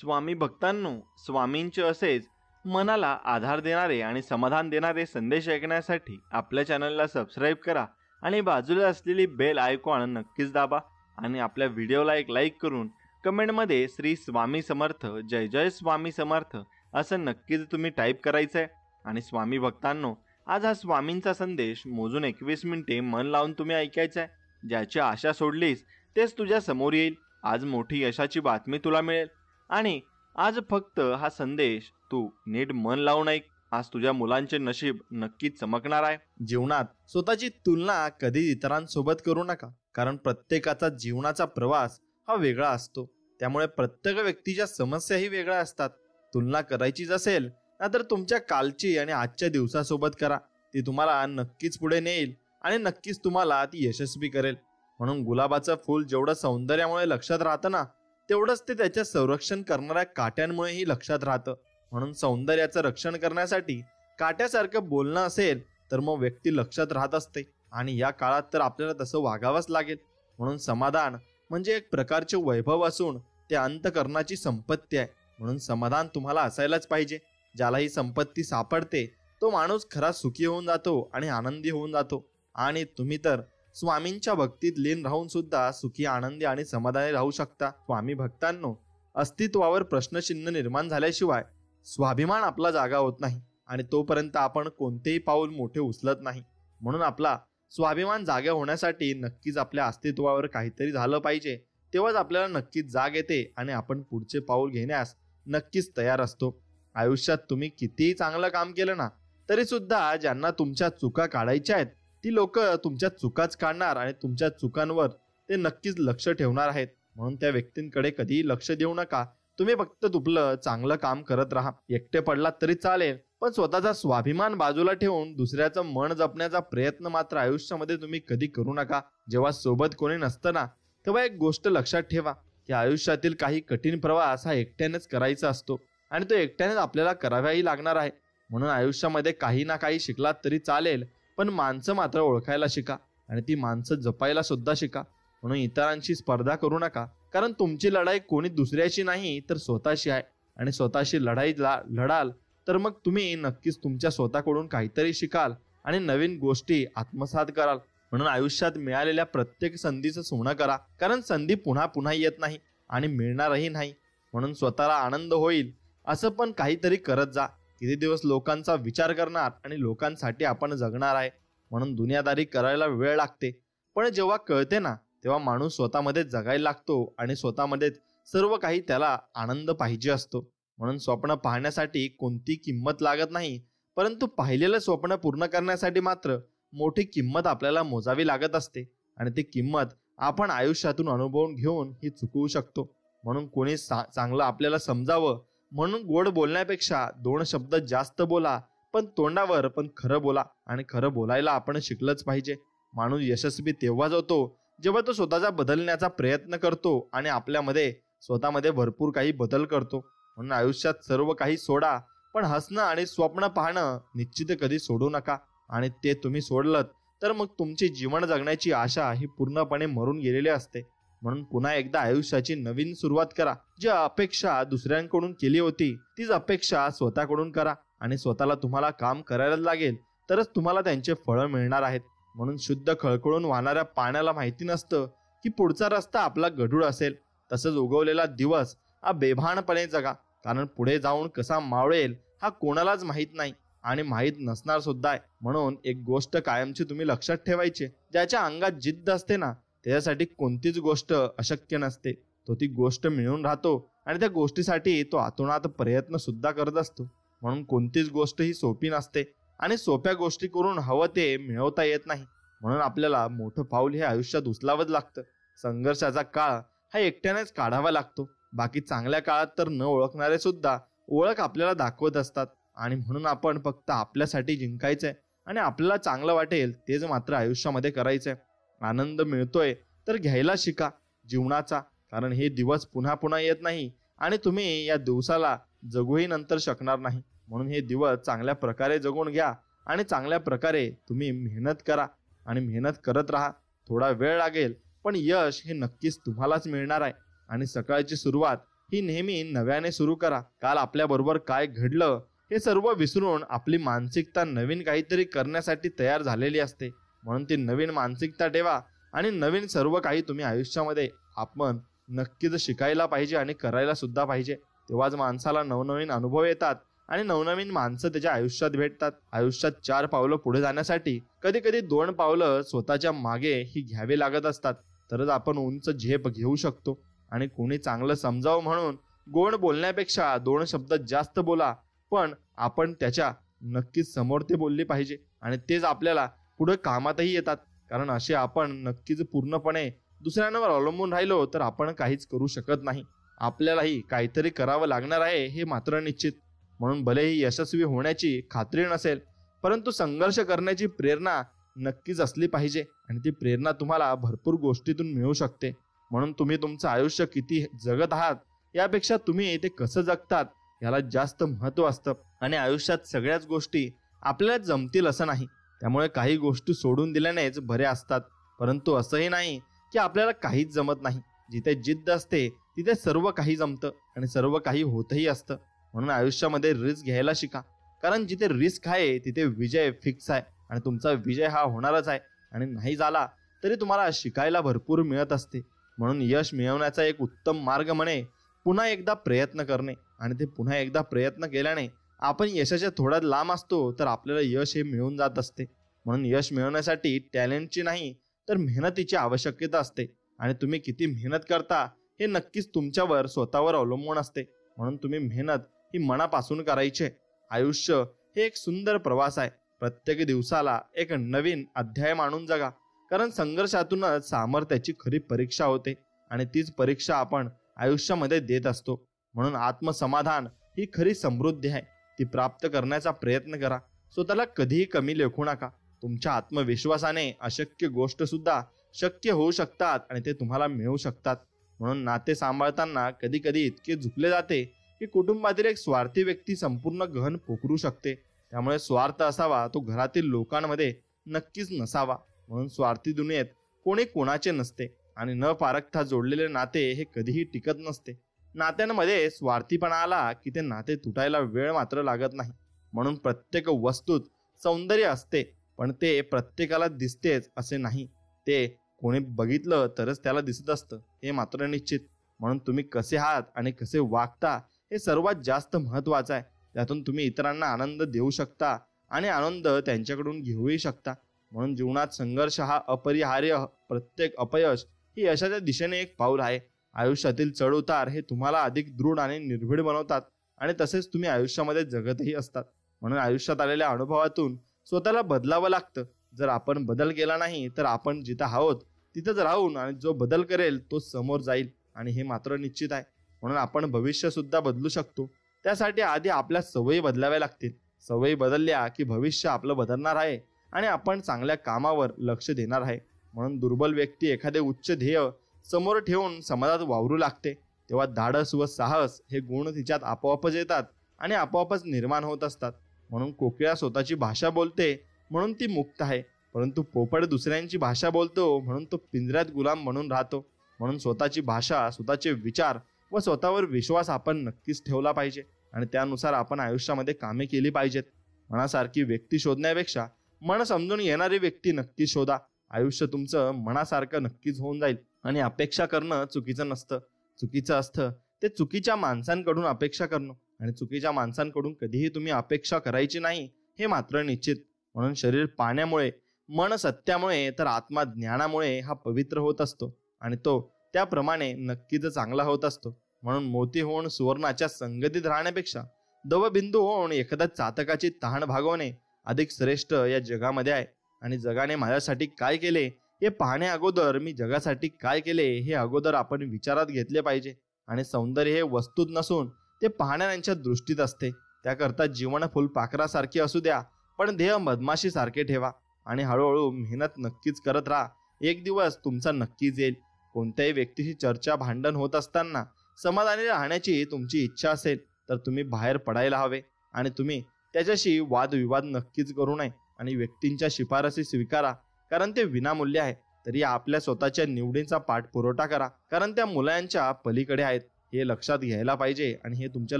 स्वामी भक्तांनो, स्वामींचे असेच मनाला आधार देणारे आणि समाधान देणारे संदेश ऐकण्यासाठी आपल्या चॅनलला सबस्क्राईब करा आणि बाजूला असलेली बेल आयकॉन नक्कीच दाबा आणि आपल्या व्हिडिओला एक लाईक करून कमेंटमध्ये श्री स्वामी समर्थ, जय जय स्वामी समर्थ असं नक्कीच तुम्ही टाईप करायचं आहे। आणि स्वामी भक्तांनो, आज हा स्वामींचा संदेश मोजून 21 मिनिटे मन लावून तुम्ही ऐकायचा आहे। ज्याची आशा सोडलीस तेच तुझ्या समोर येईल। आज मोठी यशाची बातमी तुला मिळेल आणि आज फक्त हा संदेश तू नीट मन लावून ऐक। आज तुझ्या मुलांचे नशीब नक्कीच चमकणार आहे। जीवनात स्वतःची तुलना कधी इतरांसोबत करू नका, कारण प्रत्येकाचा जीवनाचा प्रवास हा वेगळा असतो। त्यामुळे प्रत्येक व्यक्तीच्या समस्याही वेगळ्या असतात। तुलना करायचीच असेल ना तर तुमच्या कालची आणि आजच्या दिवसासोबत करा। ती तुम्हाला नक्कीच पुढे नेईल आणि नक्कीच तुम्हाला ती यशस्वी करेल। म्हणून गुलाबाचं फूल जेवढं सौंदर्यामुळे लक्षात राहतं ना, तेवढंच ते त्याच्या संरक्षण करणाऱ्या काट्यांमुळेही लक्षात राहतं। म्हणून सौंदर्याचं रक्षण करण्यासाठी काट्यासारखं बोलणं असेल तर मग व्यक्ती लक्षात राहत असते आणि या काळात तर आपल्याला तसं वागावंच लागेल। म्हणून समाधान म्हणजे एक प्रकारचे वैभव असून ते अंतःकरणाची संपत्ती आहे। म्हणून समाधान तुम्हाला असायलाच पाहिजे। ज्याला ही संपत्ती सापडते तो माणूस खरा सुखी होऊन जातो आणि आनंदी होऊन जातो। आणि तुम्ही तर स्वामींच्या भक्तीत लीन राहून सुद्धा सुखी, आनंदी आणि समाधानी राहू शकता। स्वामी भक्तांनो, अस्तित्वावर प्रश्नचिन्ह निर्माण झाल्याशिवाय स्वाभिमान आपला जागा होत नाही आणि तोपर्यंत आपण कोणतेही पाऊल मोठे उचलत नाही। म्हणून आपला स्वाभिमान जागा होण्यासाठी नक्कीच आपल्या अस्तित्वावर काहीतरी झालं पाहिजे, तेव्हाच आपल्याला नक्कीच जाग येते आणि आपण पुढचे पाऊल घेण्यास नक्कीच तयार असतो। आयुष्यात तुम्ही कितीही चांगलं काम केलं ना, तरी सुद्धा ज्यांना तुमच्या चुका काढायच्या आहेत ती लोक तुमच्या चुकाच काढणार आणि तुमच्या चुकांवर ते नक्कीच लक्ष ठेवणार आहेत। म्हणून त्या व्यक्तींकडे कधीही लक्ष देऊ नका। तुम्ही फक्त तुपलं चांगलं काम करत राहा। एकटे पडलात तरी चालेल, पण स्वतःचा स्वाभिमान बाजूला ठेवून दुसऱ्याचं मन जपण्याचा प्रयत्न मात्र आयुष्यामध्ये तुम्ही कधी करू नका। जेव्हा सोबत कोणी नसतं ना, तेव्हा एक गोष्ट लक्षात ठेवा की आयुष्यातील काही कठीण प्रवास हा एकट्यानेच करायचा असतो आणि तो एकट्यानेच आपल्याला करावाही लागणार आहे। म्हणून आयुष्यामध्ये काही ना काही शिकलात तरी चालेल, पण माणसं मात्र ओळखायला शिका आणि ती माणसं जपायला सुद्धा शिका। म्हणून इतरांशी स्पर्धा करू नका, कारण तुमची लढाई कोणी दुसऱ्याशी नाही तर स्वतःशी आहे आणि स्वतःशी लढाई लढाल तर मग तुम्ही नक्कीच तुमच्या स्वतःकडून काहीतरी शिकाल आणि नवीन गोष्टी आत्मसात कराल। म्हणून आयुष्यात मिळालेल्या प्रत्येक संधीचं सोनं करा, कारण संधी पुन्हा पुन्हा येत नाही आणि मिळणारही नाही। म्हणून स्वतःला आनंद होईल असं पण काहीतरी करत जा। किती दिवस लोकांचा विचार करणार आणि लोकांसाठी आपण जगणार आहे। म्हणून दुनियादारी करायला वेळ लागते, पण जेव्हा कळते ना तेव्हा माणूस स्वतःमध्ये जगायला लागतो आणि स्वतःमध्ये सर्व काही त्याला आनंद पाहिजे असतो। म्हणून स्वप्न पाहण्यासाठी कोणती किंमत लागत नाही, परंतु पाहिलेलं स्वप्न पूर्ण करण्यासाठी मात्र मोठी किंमत आपल्याला मोजावी लागत असते आणि ती किंमत आपण आयुष्यातून अनुभवून घेऊन ही चुकवू शकतो। म्हणून कोणी चांगलं आपल्याला समजावं म्हणून गोड बोलण्यापेक्षा 2 शब्द जास्त बोला, पण तोंडावर पण खरं बोला आणि खरं बोलायला आपण शिकलंच पाहिजे। माणूस यशस्वी तेव्हाच होतो जेव्हा तो स्वतःचा बदलण्याचा प्रयत्न करतो आणि आपल्यामध्ये स्वतःमध्ये भरपूर काही बदल करतो। म्हणून आयुष्यात सर्व काही सोडा, पण हसणं आणि स्वप्न पाहणं निश्चित कधी सोडू नका। आणि ते तुम्ही सोडलत तर मग तुमची जीवन जगण्याची आशा ही पूर्णपणे मरून गेलेली असते। म्हणून पुन्हा एकदा आयुष्याची नवीन सुरुवात करा। जी अपेक्षा दुसऱ्यांकडून केली होती तीच अपेक्षा स्वतःकडून करा आणि स्वतःला तुम्हाला काम करायला लागेल तरच तुम्हाला त्यांचे फळं मिळणार आहेत। म्हणून शुद्ध खळखळून वाहणाऱ्या पाण्याला माहिती नसतं की पुढचा रस्ता आपला गढूळ असेल, तसंच उगवलेला दिवस हा बेभानपणे जगा, कारण पुढे जाऊन कसा मावळेल हा कोणालाच माहीत नाही आणि माहीत नसणार सुद्धा आहे। म्हणून एक गोष्ट कायमची तुम्ही लक्षात ठेवायची, ज्याच्या अंगात जिद्द असते ना त्याच्यासाठी कोणतीच गोष्ट अशक्य नसते। तो ती गोष्ट मिळवून राहतो आणि त्या गोष्टीसाठी तो आतोनात प्रयत्न सुद्धा करत असतो। म्हणून कोणतीच गोष्ट ही सोपी नसते आणि सोप्या गोष्टी करून हवं ते मिळवता येत नाही। म्हणून आपल्याला मोठं पाऊल हे आयुष्यात उचलावंच लागतं। संघर्षाचा काळ हा एकट्यानेच काढावा लागतो। बाकी चांगल्या काळात तर न ओळखणारे सुद्धा ओळख आपल्याला दाखवत असतात आणि म्हणून आपण फक्त आपल्यासाठी जिंकायचंय आणि आपल्याला चांगलं वाटेल तेच मात्र आयुष्यामध्ये करायचंय। आनंद मिळतोय तर घ्यायला शिका जीवनाचा, कारण हे दिवस पुन्हा पुन्हा येत नाही आणि तुम्ही या दिवसाला जगूही नंतर शकणार नाही। म्हणून हे दिवस चांगल्या प्रकारे जगून घ्या आणि चांगल्या प्रकारे तुम्ही मेहनत करा आणि मेहनत करत राहा। थोडा वेळ लागेल पण यश हे नक्कीच तुम्हालाच मिळणार आहे। आणि सकाळची सुरुवात ही नेहमी नव्याने सुरू करा. काल आपल्याबरोबर काय घडलं हे सर्व विसरून आपली मानसिकता नवीन काहीतरी करण्यासाठी तयार झालेली असते. म्हणून ती नवीन मानसिकता ठेवा आणि नवीन सर्व काही तुम्ही आयुष्यामध्ये आपण नक्कीच शिकायला पाहिजे आणि करायला सुद्धा पाहिजे. तेव्हाच माणसाला नवनवीन अनुभव येतात आणि नवनवीन माणसं त्याच्या आयुष्यात भेटतात. आयुष्यात 4 पावलं पुढे जाण्यासाठी कधी कधी 2 पावलं स्वतःच्या मागे ही घ्यावी लागत असतात. तरच आपण उंच झेप घेऊ शकतो. आणि कोणी चांगलं समजावं म्हणून गोड बोलण्यापेक्षा 2 शब्द जास्त बोला, पण आपण त्याच्या नक्कीच समोर ते बोलले पाहिजे आणि तेच आपल्याला पुढे कामातही येतात. कारण असे आपण नक्कीच पूर्णपणे दुसऱ्यांवर अवलंबून राहिलो तर आपण काहीच करू शकत नाही. आपल्यालाही काहीतरी करावं लागणार आहे हे मात्र निश्चित. म्हणून भलेही यशस्वी होण्याची खात्री नसेल, परंतु संघर्ष करण्याची प्रेरणा नक्कीच असली पाहिजे आणि ती प्रेरणा तुम्हाला भरपूर गोष्टीतून मिळू शकते. म्हणून तुम्ही तुमचं आयुष्य किती जगत आहात यापेक्षा तुम्ही ते कसं जगतात याला जास्त महत्त्व असतं. आणि आयुष्यात सगळ्याच गोष्टी आपल्याला जमतील असं नाही. त्यामुळे काही गोष्टी सोडून दिल्यानेच बरे असतात. परंतु असंही नाही की आपल्याला काहीच जमत नाही. जिथे जिद्द असते तिथे सर्व काही जमतं आणि सर्व काही होतही असतं. म्हणून आयुष्यामध्ये रिस्क घ्यायला शिका. कारण जिथे रिस्क आहे तिथे विजय फिक्स आहे आणि तुमचा विजय हा होणारच आहे. आणि नाही झाला तरी तुम्हाला शिकायला भरपूर मिळत असते. म्हणून यश मिळवण्याचा एक उत्तम मार्ग म्हणे पुन्हा एकदा प्रयत्न करणे. आणि ते पुन्हा एकदा प्रयत्न केल्याने आपण यशाच्या थोडा लांब असतो तर आपल्याला यश हे मिळून जात असते. म्हणून यश मिळवण्यासाठी टॅलेंटची नाही तर मेहनतीची आवश्यकता असते. आणि तुम्ही किती मेहनत करता हे नक्कीच तुमच्यावर स्वतःवर अवलंबून असते. म्हणून तुम्ही मेहनत ही मनापासून करायची. आयुष्य हे एक सुंदर प्रवास आहे. प्रत्येक दिवसाला एक नवीन अध्याय मानून जगा. कारण संघर्षातूनच सामर्थ्याची खरी परीक्षा होते आणि तीच परीक्षा आपण आयुष्यामध्ये देत असतो. म्हणून आत्मसमाधान ही खरी समृद्धी आहे. ती प्राप्त करण्याचा प्रयत्न करा. स्वतःला कधीही कमी लेखू नका. तुमच्या आत्मविश्वासाने अशक्य गोष्ट सुद्धा शक्य होऊ शकतात आणि ते तुम्हाला मिळू शकतात. म्हणून नाते सांभाळताना कधी कधी इतके झुकले जाते की कुटुंबातील एक स्वार्थी व्यक्ती संपूर्ण गहन पोखरू शकते. त्यामुळे स्वार्थ असावा तो घरातील लोकांमध्ये नक्कीच नसावा. म्हणून स्वार्थी दुनियेत कोणी कोणाचे नसते आणि न पारखता जोडलेले नाते हे कधीही टिकत नसते. नात्यांमध्ये स्वार्थीपणा आला की ते नाते तुटायला वेळ मात्र लागत नाही. म्हणून प्रत्येक वस्तूत सौंदर्य असते, पण ते प्रत्येकाला दिसतेच असे नाही. ते कोणी बघितलं तरच त्याला दिसत असतं हे मात्र निश्चित. म्हणून तुम्ही कसे आहात आणि कसे वागता हे सर्वात जास्त महत्त्वाचं आहे. त्यातून तुम्ही इतरांना आनंद देऊ शकता आणि आनंद त्यांच्याकडून घेऊही शकता. म्हणून जीवनात संघर्ष हा अपरिहार्य. प्रत्येक अपयश ही यशाच्या दिशेने एक पाऊल आहे. आयुष्यातील चढउतार हे तुम्हाला अधिक दृढ आणि निर्भीड बनवतात आणि तसेच तुम्ही आयुष्यामध्ये जगतही असतात. म्हणून आयुष्यात आलेल्या अनुभवातून स्वतःला बदलावं लागतं. जर आपण बदल केला नाही तर आपण जिथं आहोत तिथंच राहून आणि जो बदल करेल तो समोर जाईल आणि हे मात्र निश्चित आहे. म्हणून आपण भविष्य सुद्धा बदलू शकतो. त्यासाठी आधी आपल्या सवयी बदलाव्या लागतील. सवयी बदलल्या की भविष्य आपलं बदलणार आहे आणि आपण चांगल्या कामावर लक्ष देणार आहे. म्हणून दुर्बल व्यक्ती एखादे उच्च ध्येय समोर ठेवून समाजात वावरू लागते. तेव्हा धाडस व साहस हे गुण तिच्यात आपोआपच येतात आणि आपोआपच निर्माण होत असतात. म्हणून कोकिळा स्वतःची भाषा बोलते म्हणून ती मुक्त आहे, परंतु पोपट दुसऱ्यांची भाषा बोलतो म्हणून तो पिंजऱ्यात गुलाम म्हणून राहतो. म्हणून स्वतःची भाषा, स्वतःचे विचार व स्वतःवर विश्वास आपण नक्कीच ठेवला पाहिजे आणि त्यानुसार आपण आयुष्यामध्ये कामे केली पाहिजेत. मनासारखी व्यक्ती शोधण्यापेक्षा मन समजून येणारी व्यक्ती नक्की शोधा. आयुष्य तुमचं मनासारखं नक्कीच होऊन जाईल. आणि अपेक्षा करणं चुकीचं नसतं. चुकीचं असतं ते चुकीच्या माणसांकडून अपेक्षा करणं. आणि चुकीच्या माणसांकडून कधीही तुम्ही अपेक्षा करायची नाही हे मात्र निश्चित. म्हणून शरीर पाण्यामुळे, मन सत्यामुळे तर आत्मा ज्ञानामुळे हा पवित्र होत असतो आणि तो त्याप्रमाणे नक्कीच चांगला होत असतो. म्हणून मोती होऊन सुवर्णाच्या संगतीत राहण्यापेक्षा दवबिंदू होऊन एखाद्या चातकाची तहान भागवणे अधिक श्रेष्ठ या जगामध्ये आहे. आणि जगाने माझ्यासाठी काय केले हे पाहण्या अगोदर मी जगासाठी काय केले हे अगोदर आपण विचारात घेतले पाहिजे. आणि सौंदर्य हे वस्तूत नसून ते पाहणाऱ्यांच्या दृष्टीत असते. त्याकरता जीवन फुलपाखरासारखे असू द्या, पण ध्येय मधमाशी सारखे ठेवा आणि हळूहळू मेहनत नक्कीच करत राहा. एक दिवस तुमचा नक्कीच येईल. कोणत्याही व्यक्तीशी चर्चा, भांडण होत असताना समाधानी राहण्याची तुमची इच्छा असेल तर तुम्ही बाहेर पडायला हवे आणि तुम्ही त्याच्याशी वादविवाद नक्कीच करू नये. आणि व्यक्तींच्या शिफारसी स्वीकारा, कारण ते विनामूल्य आहे. तरी आपल्या स्वतःच्या निवडींचा पाठपुरवठा करा, कारण त्या मुलांच्या पलीकडे आहेत. हे लक्षात घ्यायला पाहिजे आणि हे तुमच्या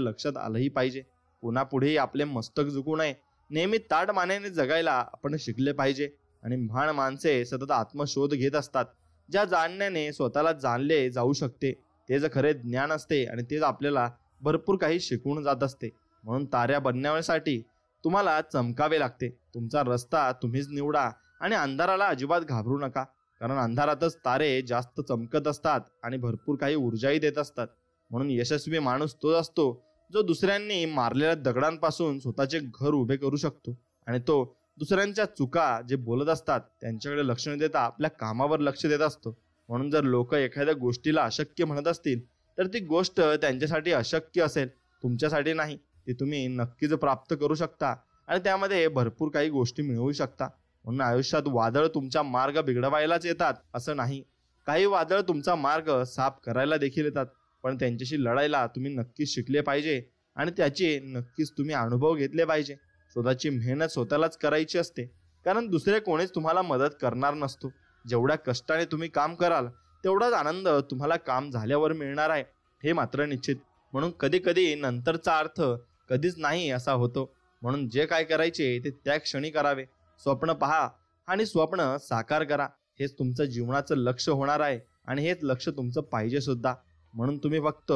लक्षात आलंही पाहिजे. पुन्हा पुढेही आपले मस्तक झुकू नये. नेहमी ताठ मानेने जगायला आपण शिकले पाहिजे. आणि महान माणसे सतत आत्मशोध घेत असतात. ज्या जाणण्याने स्वतःला जाणले जाऊ शकते तेच खरे ज्ञान असते आणि तेच आपल्याला भरपूर काही शिकवून जात असते. म्हणून ताऱ्या बनण्यासाठी तुम्हाला चमकावे लागते. तुमचा रस्ता तुम्हीच निवडा आणि अंधाराला अजिबात घाबरू नका, कारण अंधारातच तारे जास्त चमकत असतात आणि भरपूर काही ऊर्जाही देत असतात. म्हणून यशस्वी माणूस तोच असतो जो दुसऱ्यांनी मारलेल्या दगडांपासून स्वतःचे घर उभे करू शकतो आणि तो दुसऱ्यांच्या चुका जे बोलत असतात त्यांच्याकडे लक्ष न देता आपल्या कामावर लक्ष देत असतो. म्हणून जर लोक एखाद्या गोष्टीला अशक्य म्हणत असतील तर ती गोष्ट त्यांच्यासाठी अशक्य असेल, तुमच्यासाठी नाही. ती तुम्ही नक्कीच प्राप्त करू शकता आणि त्यामध्ये भरपूर काही गोष्टी मिळवू शकता. म्हणून आयुष्यात वादळ तुमचा मार्ग बिघडवायलाच येतात असं नाही. काही वादळ तुमचा मार्ग साफ करायला देखील येतात, पण त्यांच्याशी लढायला तुम्ही नक्कीच शिकले पाहिजे आणि त्याचे नक्कीच तुम्ही अनुभव घेतले पाहिजे. स्वतःची मेहनत स्वतःलाच करायची असते, कारण दुसरे कोणीच तुम्हाला मदत करणार नसतो. जेवढ्या कष्टाने तुम्ही काम कराल तेवढाच आनंद तुम्हाला काम झाल्यावर मिळणार आहे, हे मात्र निश्चित. म्हणून कधी कधी नंतरचा अर्थ कधीच नाही असा होतो. म्हणून जे काय करायचे ते त्या क्षणी करावे. स्वप्न पहा आणि स्वप्न साकार करा. हेच तुमचं जीवनाचं लक्ष होणार आहे आणि हेच लक्ष तुमचं पाहिजे सुद्धा. म्हणून तुम्ही फक्त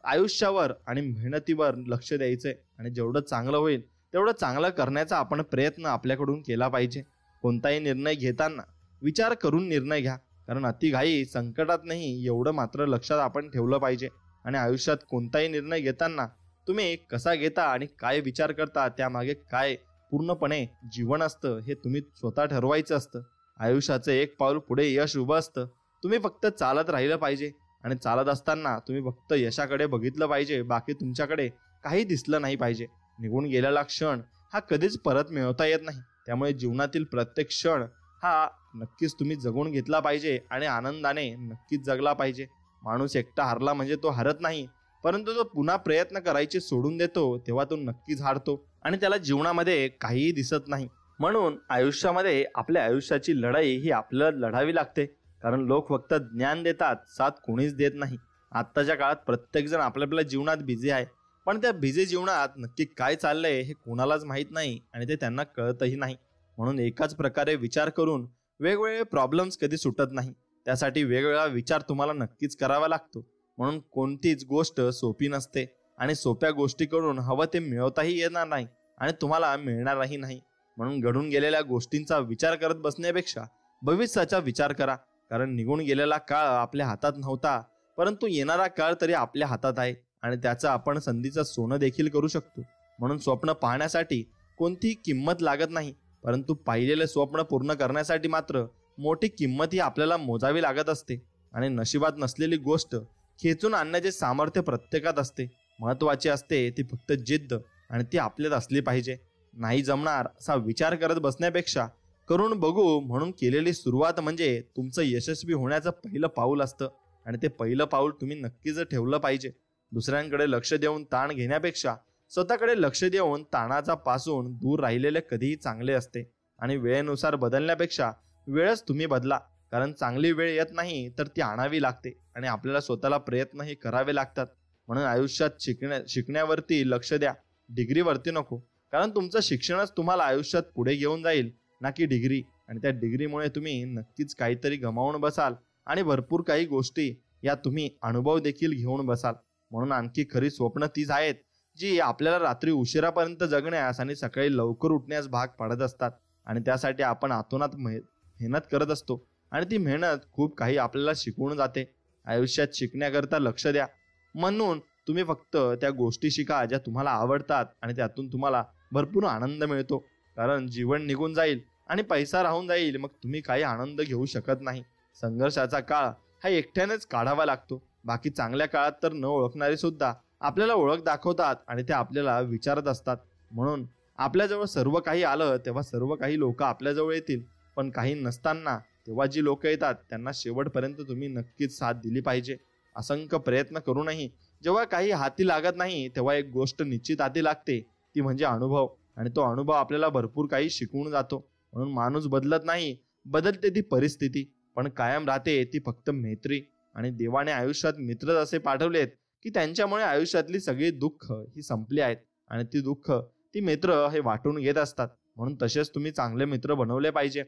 आयुष्यावर आणि मेहनतीवर लक्ष द्यायचंय आणि जेवढं चांगलं होईल तेवढं चांगलं करण्याचा आपण प्रयत्न आपल्याकडून केला पाहिजे. कोणताही निर्णय घेताना विचार करून निर्णय घ्या, कारण अतिघाई संकटात नाही एवढं मात्र लक्षात आपण ठेवलं पाहिजे. आणि आयुष्यात कोणताही निर्णय घेताना तुम्ही कसा घेता आणि काय विचार करता त्यामागे काय पूर्णपणे जीवन असतं हे तुम्ही स्वतः ठरवायचं असतं. आयुष्याचं एक पाऊल पुढे यश उभं असतं. तुम्ही फक्त चालत राहिलं पाहिजे आणि चालत असताना तुम्ही फक्त यशाकडे बघितलं पाहिजे, बाकी तुमच्याकडे काही दिसलं नाही पाहिजे. निघून गेलेला क्षण हा कधीच परत मिळवता येत नाही. त्यामुळे जीवनातील प्रत्येक क्षण हा नक्कीच तुम्ही जगून घेतला पाहिजे आणि आनंदाने नक्कीच जगला पाहिजे. माणूस एकटा हारला म्हणजे तो हरत नाही, परंतु तो पुन्हा प्रयत्न करायचे सोडून देतो तेव्हा तो नक्कीच हारतो आणि त्याला जीवनामध्ये काहीही दिसत नाही. म्हणून आयुष्यामध्ये आपल्या आयुष्याची लढाई ही आपल्याला लढावी लागते, कारण लोक फक्त ज्ञान देतात, साथ कोणीच देत नाही. आत्ताच्या काळात प्रत्येकजण आपल्या आपल्या जीवनात बिझी आहे, पण त्या बिझी जीवनात नक्की काय चाललंय हे कोणालाच माहीत नाही आणि ते त्यांना कळतही नाही. म्हणून एकाच प्रकारे विचार करून वेगवेगळे प्रॉब्लेम्स कधी सुटत नाही. त्यासाठी वेगवेगळा विचार तुम्हाला नक्कीच करावा लागतो. म्हणून कोणतीच गोष्ट सोपी नसते आणि सोप्या गोष्टीकडून हवं ते मिळवताही येणार नाही आणि तुम्हाला मिळणारही नाही. म्हणून घडून गेलेल्या गोष्टींचा विचार करत बसण्यापेक्षा भविष्याचा विचार करा, कारण निघून गेलेला काळ आपल्या हातात नव्हता, परंतु येणारा काळ तरी आपल्या हातात आहे आणि त्याचं आपण संधीचं सोनं देखील करू शकतो. म्हणून स्वप्न पाहण्यासाठी कोणतीही किंमत लागत नाही, परंतु पाहिलेले स्वप्न पूर्ण करण्यासाठी मात्र मोठी किंमत ही आपल्याला मोजावी लागत असते. आणि नशिबात नसलेली गोष्ट खेचून आणण्याचे सामर्थ्य प्रत्येकात असते. महत्वाची असते ती फक्त जिद्द आणि ती आपल्यात असली पाहिजे. नाही जमणार असा विचार करत बसण्यापेक्षा करून बघू म्हणून केलेली सुरुवात म्हणजे तुमचं यशस्वी होण्याचं पहिलं पाऊल असतं आणि ते पहिलं पाऊल तुम्ही नक्कीच ठेवलं पाहिजे. दुसऱ्यांकडे लक्ष देऊन ताण घेण्यापेक्षा स्वतःकडे लक्ष देऊन ताणाचा पासून दूर राहिलेले कधीही चांगले असते. आणि वेळेनुसार बदलण्यापेक्षा वेळच तुम्ही बदला, कारण चांगली वेळ येत नाही तर ती आणावी लागते आणि आपल्याला स्वतःला प्रयत्न हे करावे लागतात. म्हणून आयुष्यात शिकण्यावरती लक्ष द्या, डिग्रीवरती नको, कारण तुमचं शिक्षणच तुम्हाला आयुष्यात पुढे घेऊन जाईल ना की डिग्री. आणि त्या डिग्रीमुळे तुम्ही नक्कीच काहीतरी गमावून बसाल आणि भरपूर काही गोष्टी या तुम्ही अनुभव देखील घेऊन बसाल. म्हणून आणखी खरी स्वप्न तीच आहेत जी आपल्याला रात्री उशिरापर्यंत जगण्यास आणि सकाळी लवकर उठण्यास भाग पाडत असतात. आणि त्यासाठी आपण आतोनात मेहनत करत असतो आणि ती मेहनत खूप काही आपल्याला शिकवून जाते. आयुष्यात शिकण्याकरता लक्ष द्या, म्हणून तुम्ही फक्त त्या गोष्टी शिका ज्या तुम्हाला आवडतात आणि त्यातून तुम्हाला भरपूर आनंद मिळतो. कारण जीवन निघून जाईल आणि पैसा राहून जाईल, मग तुम्ही काही आनंद घेऊ शकत नाही. संघर्षाचा काळ हा एकट्यानेच काढावा लागतो. बाकी चांगल्या काळात तर न ओळखणारे सुद्धा आपल्याला ओळख दाखवतात आणि ते आपल्याला विचारत असतात. म्हणून आपल्याजवळ सर्व काही आलं तेव्हा सर्व काही लोक आपल्याजवळ येतील, पण काही नसताना तेव्हा जी लोक येतात त्यांना शेवटपर्यंत तुम्ही नक्कीच साथ दिली पाहिजे. असंख्य प्रयत्न करूनही जेव्हा काही हाती लागत नाही तेव्हा एक गोष्ट निश्चित हाती लागते, ती म्हणजे अनुभव. आणि तो अनुभव आपल्याला भरपूर काही शिकवून जातो. म्हणून माणूस बदलत नाही, बदलते ती परिस्थिती, पण कायम राहते ती फक्त मैत्री. आणि देवाने आयुष्यात मित्रच असे पाठवलेत की त्यांच्यामुळे आयुष्यातली सगळी दुःख ही संपली आहेत आणि ती दुःख ती मित्र हे वाटून घेत असतात. म्हणून तसेच तुम्ही चांगले मित्र बनवले पाहिजे.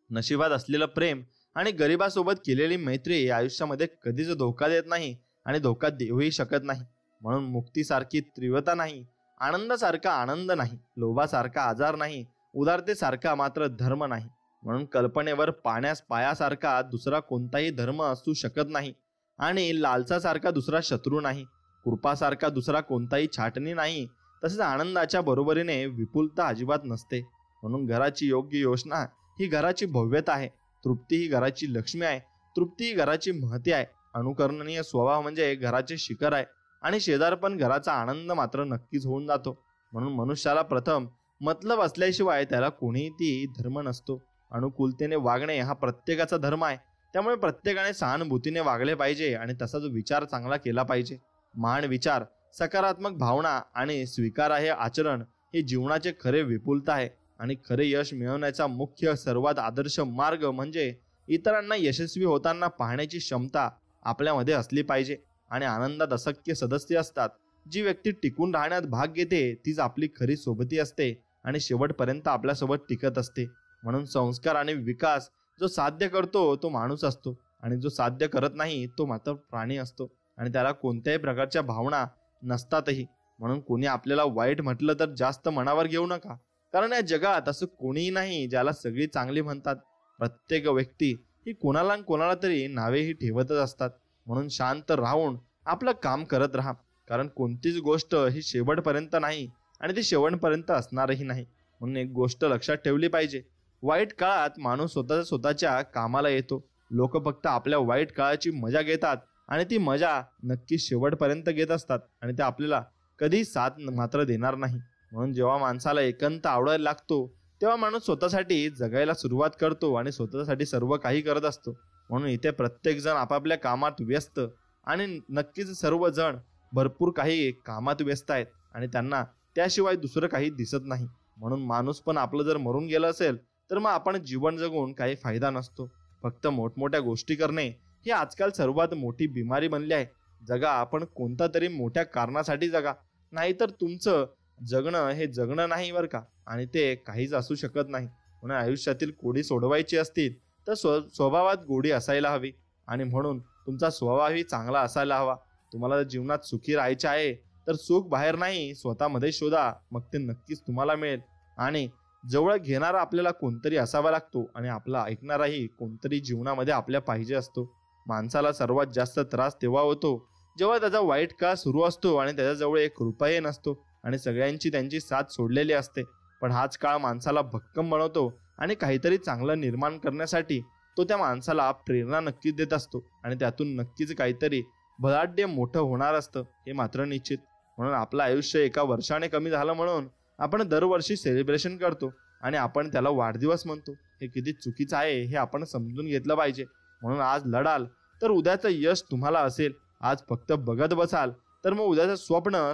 नशिबात असलेलं प्रेम आणि गरिबासोबत केलेली मैत्री आयुष्यामध्ये कधीच धोका देत नाही आणि धोका देऊही शकत नाही. म्हणून मुक्तीसारखी तीव्रता नाही, आनंदासारखा आनंद नाही, लोभासारखा आजार नाही, उदारतेसारखा मात्र धर्म नाही. म्हणून कल्पनेवर पायासारखा दुसरा कोणताही धर्म असू शकत नाही आणि लालसासारखा दुसरा शत्रू नाही, कृपासारखा दुसरा कोणताही छाटणी नाही. तसेच आनंदाच्या बरोबरीने विपुलता अजिबात नसते. म्हणून घराची योग्य योजना ही घराची भव्यता आहे. तृप्ती ही घराची लक्ष्मी आहे. तृप्ती ही घराची महती आहे. अनुकरणीय स्वभाव म्हणजे घराचे शिखर आहे आणि शेजारपण घराचा आनंद मात्र नक्कीच होऊन जातो. म्हणून मनुष्याला प्रथम मतलब असल्याशिवाय त्याला कोणीही धर्म नसतो. अनुकूलतेने वागणे हा प्रत्येकाचा धर्म आहे. त्यामुळे प्रत्येकाने सहानुभूतीने वागले पाहिजे आणि तसाच विचार चांगला केला पाहिजे. महान विचार, सकारात्मक भावना आणि स्वीकार हे आचरण हे जीवनाचे खरे विपुलता आहे. आणि खरे यश मिळवण्याचा मुख्य सर्वात आदर्श मार्ग म्हणजे इतरांना यशस्वी होताना पाहण्याची क्षमता आपल्यामध्ये असली पाहिजे. आणि आनंदात असंख्य सदस्य असतात. जी व्यक्ती टिकून राहण्यात भाग घेते तीच आपली खरी सोबती असते आणि शेवटपर्यंत आपल्यासोबत टिकत असते. म्हणून संस्कार आणि विकास जो साध्य करतो तो माणूस असतो आणि जो साध्य करत नाही तो मात्र प्राणी असतो आणि त्याला कोणत्याही प्रकारच्या भावना नसतातही. म्हणून कोणी आपल्याला वाईट म्हटलं तर जास्त मनावर घेऊ नका, कारण या जगात असं कोणीही नाही ज्याला सगळी चांगली म्हणतात. प्रत्येक व्यक्ती ही कोणाला तरी नावेही ठेवतच असतात. म्हणून शांत राहून आपलं काम करत राहा, कारण कोणतीच गोष्ट ही शेवटपर्यंत नाही आणि ती शेवटपर्यंत असणारही नाही. म्हणून एक गोष्ट लक्षात ठेवली पाहिजे, वाईट काळात माणूस स्वतःच्या कामाला येतो. लोक फक्त आपल्या वाईट काळाची मजा घेतात आणि ती मजा नक्की शेवटपर्यंत घेत असतात आणि ते आपल्याला कधी साथ मात्र देणार नाही. म्हणून जेव्हा माणसाला एकांत आवडायला लागतो तेव्हा माणूस स्वतःसाठी जगायला सुरुवात करतो आणि स्वतःसाठी सर्व काही करत असतो. म्हणून इथे प्रत्येक जण आपापल्या कामात व्यस्त आणि नक्कीच सर्वजण भरपूर काही कामात व्यस्त आहेत आणि त्यांना त्याशिवाय दुसरं काही दिसत नाही. म्हणून माणूस पण आपलं जर मरून गेलं असेल तर मग आपण जीवन जगून काही फायदा नसतो. फक्त मोठमोठ्या गोष्टी करणे ही आजकाल सर्वात मोठी बिमारी बनली आहे. जगा आपण कोणता तरी मोठ्या कारणासाठी जगा, नाहीतर तुमचं जगणं हे जगणं नाही बरं का, आणि ते काहीच असू शकत नाही. म्हणून आयुष्यातील कोडी सोडवायची असतील तर स्वभावात गोडी असायला हवी आणि म्हणून तुमचा स्वभावही चांगला असायला हवा. तुम्हाला जीवनात सुखी राहायचे आहे तर सुख बाहेर नाही स्वतःमध्ये शोधा, मग ते नक्कीच तुम्हाला मिळेल. आणि जवळ घेणारा आपल्याला कोणतरी असावा लागतो आणि आपला ऐकणाराही कोणतरी जीवनामध्ये आपल्या पाहिजे असतो. माणसाला सर्वात जास्त त्रास तेव्हा होतो जेव्हा त्याचा वाईट काळ सुरू असतो आणि त्याच्याजवळ एक रुपये नसतो आणि सगळ्यांची त्यांची साथ सोडलेली असते. पण हाच काळ माणसाला भक्कम बनवतो आणि काहीतरी चांगलं निर्माण करण्यासाठी तो त्या माणसाला प्रेरणा नक्कीच देत असतो आणि त्यातून नक्कीच काहीतरी भलाढ्य मोठं होणार असतं, हे मात्र निश्चित. म्हणून आपलं आयुष्य एका वर्षाने कमी झालं म्हणून आपण दरवर्षी सेलिब्रेशन करतो आणि आपण त्याला वाढदिवस म्हणतो. हे किती चुकीचं आहे हे आपण समजून घेतलं पाहिजे. म्हणून आज लढाल तर उद्याचं यश तुम्हाला असेल. आज फक्त बघत बसाल तर मग उद्याचं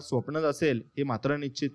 स्वप्नच असेल, हे मात्र निश्चित.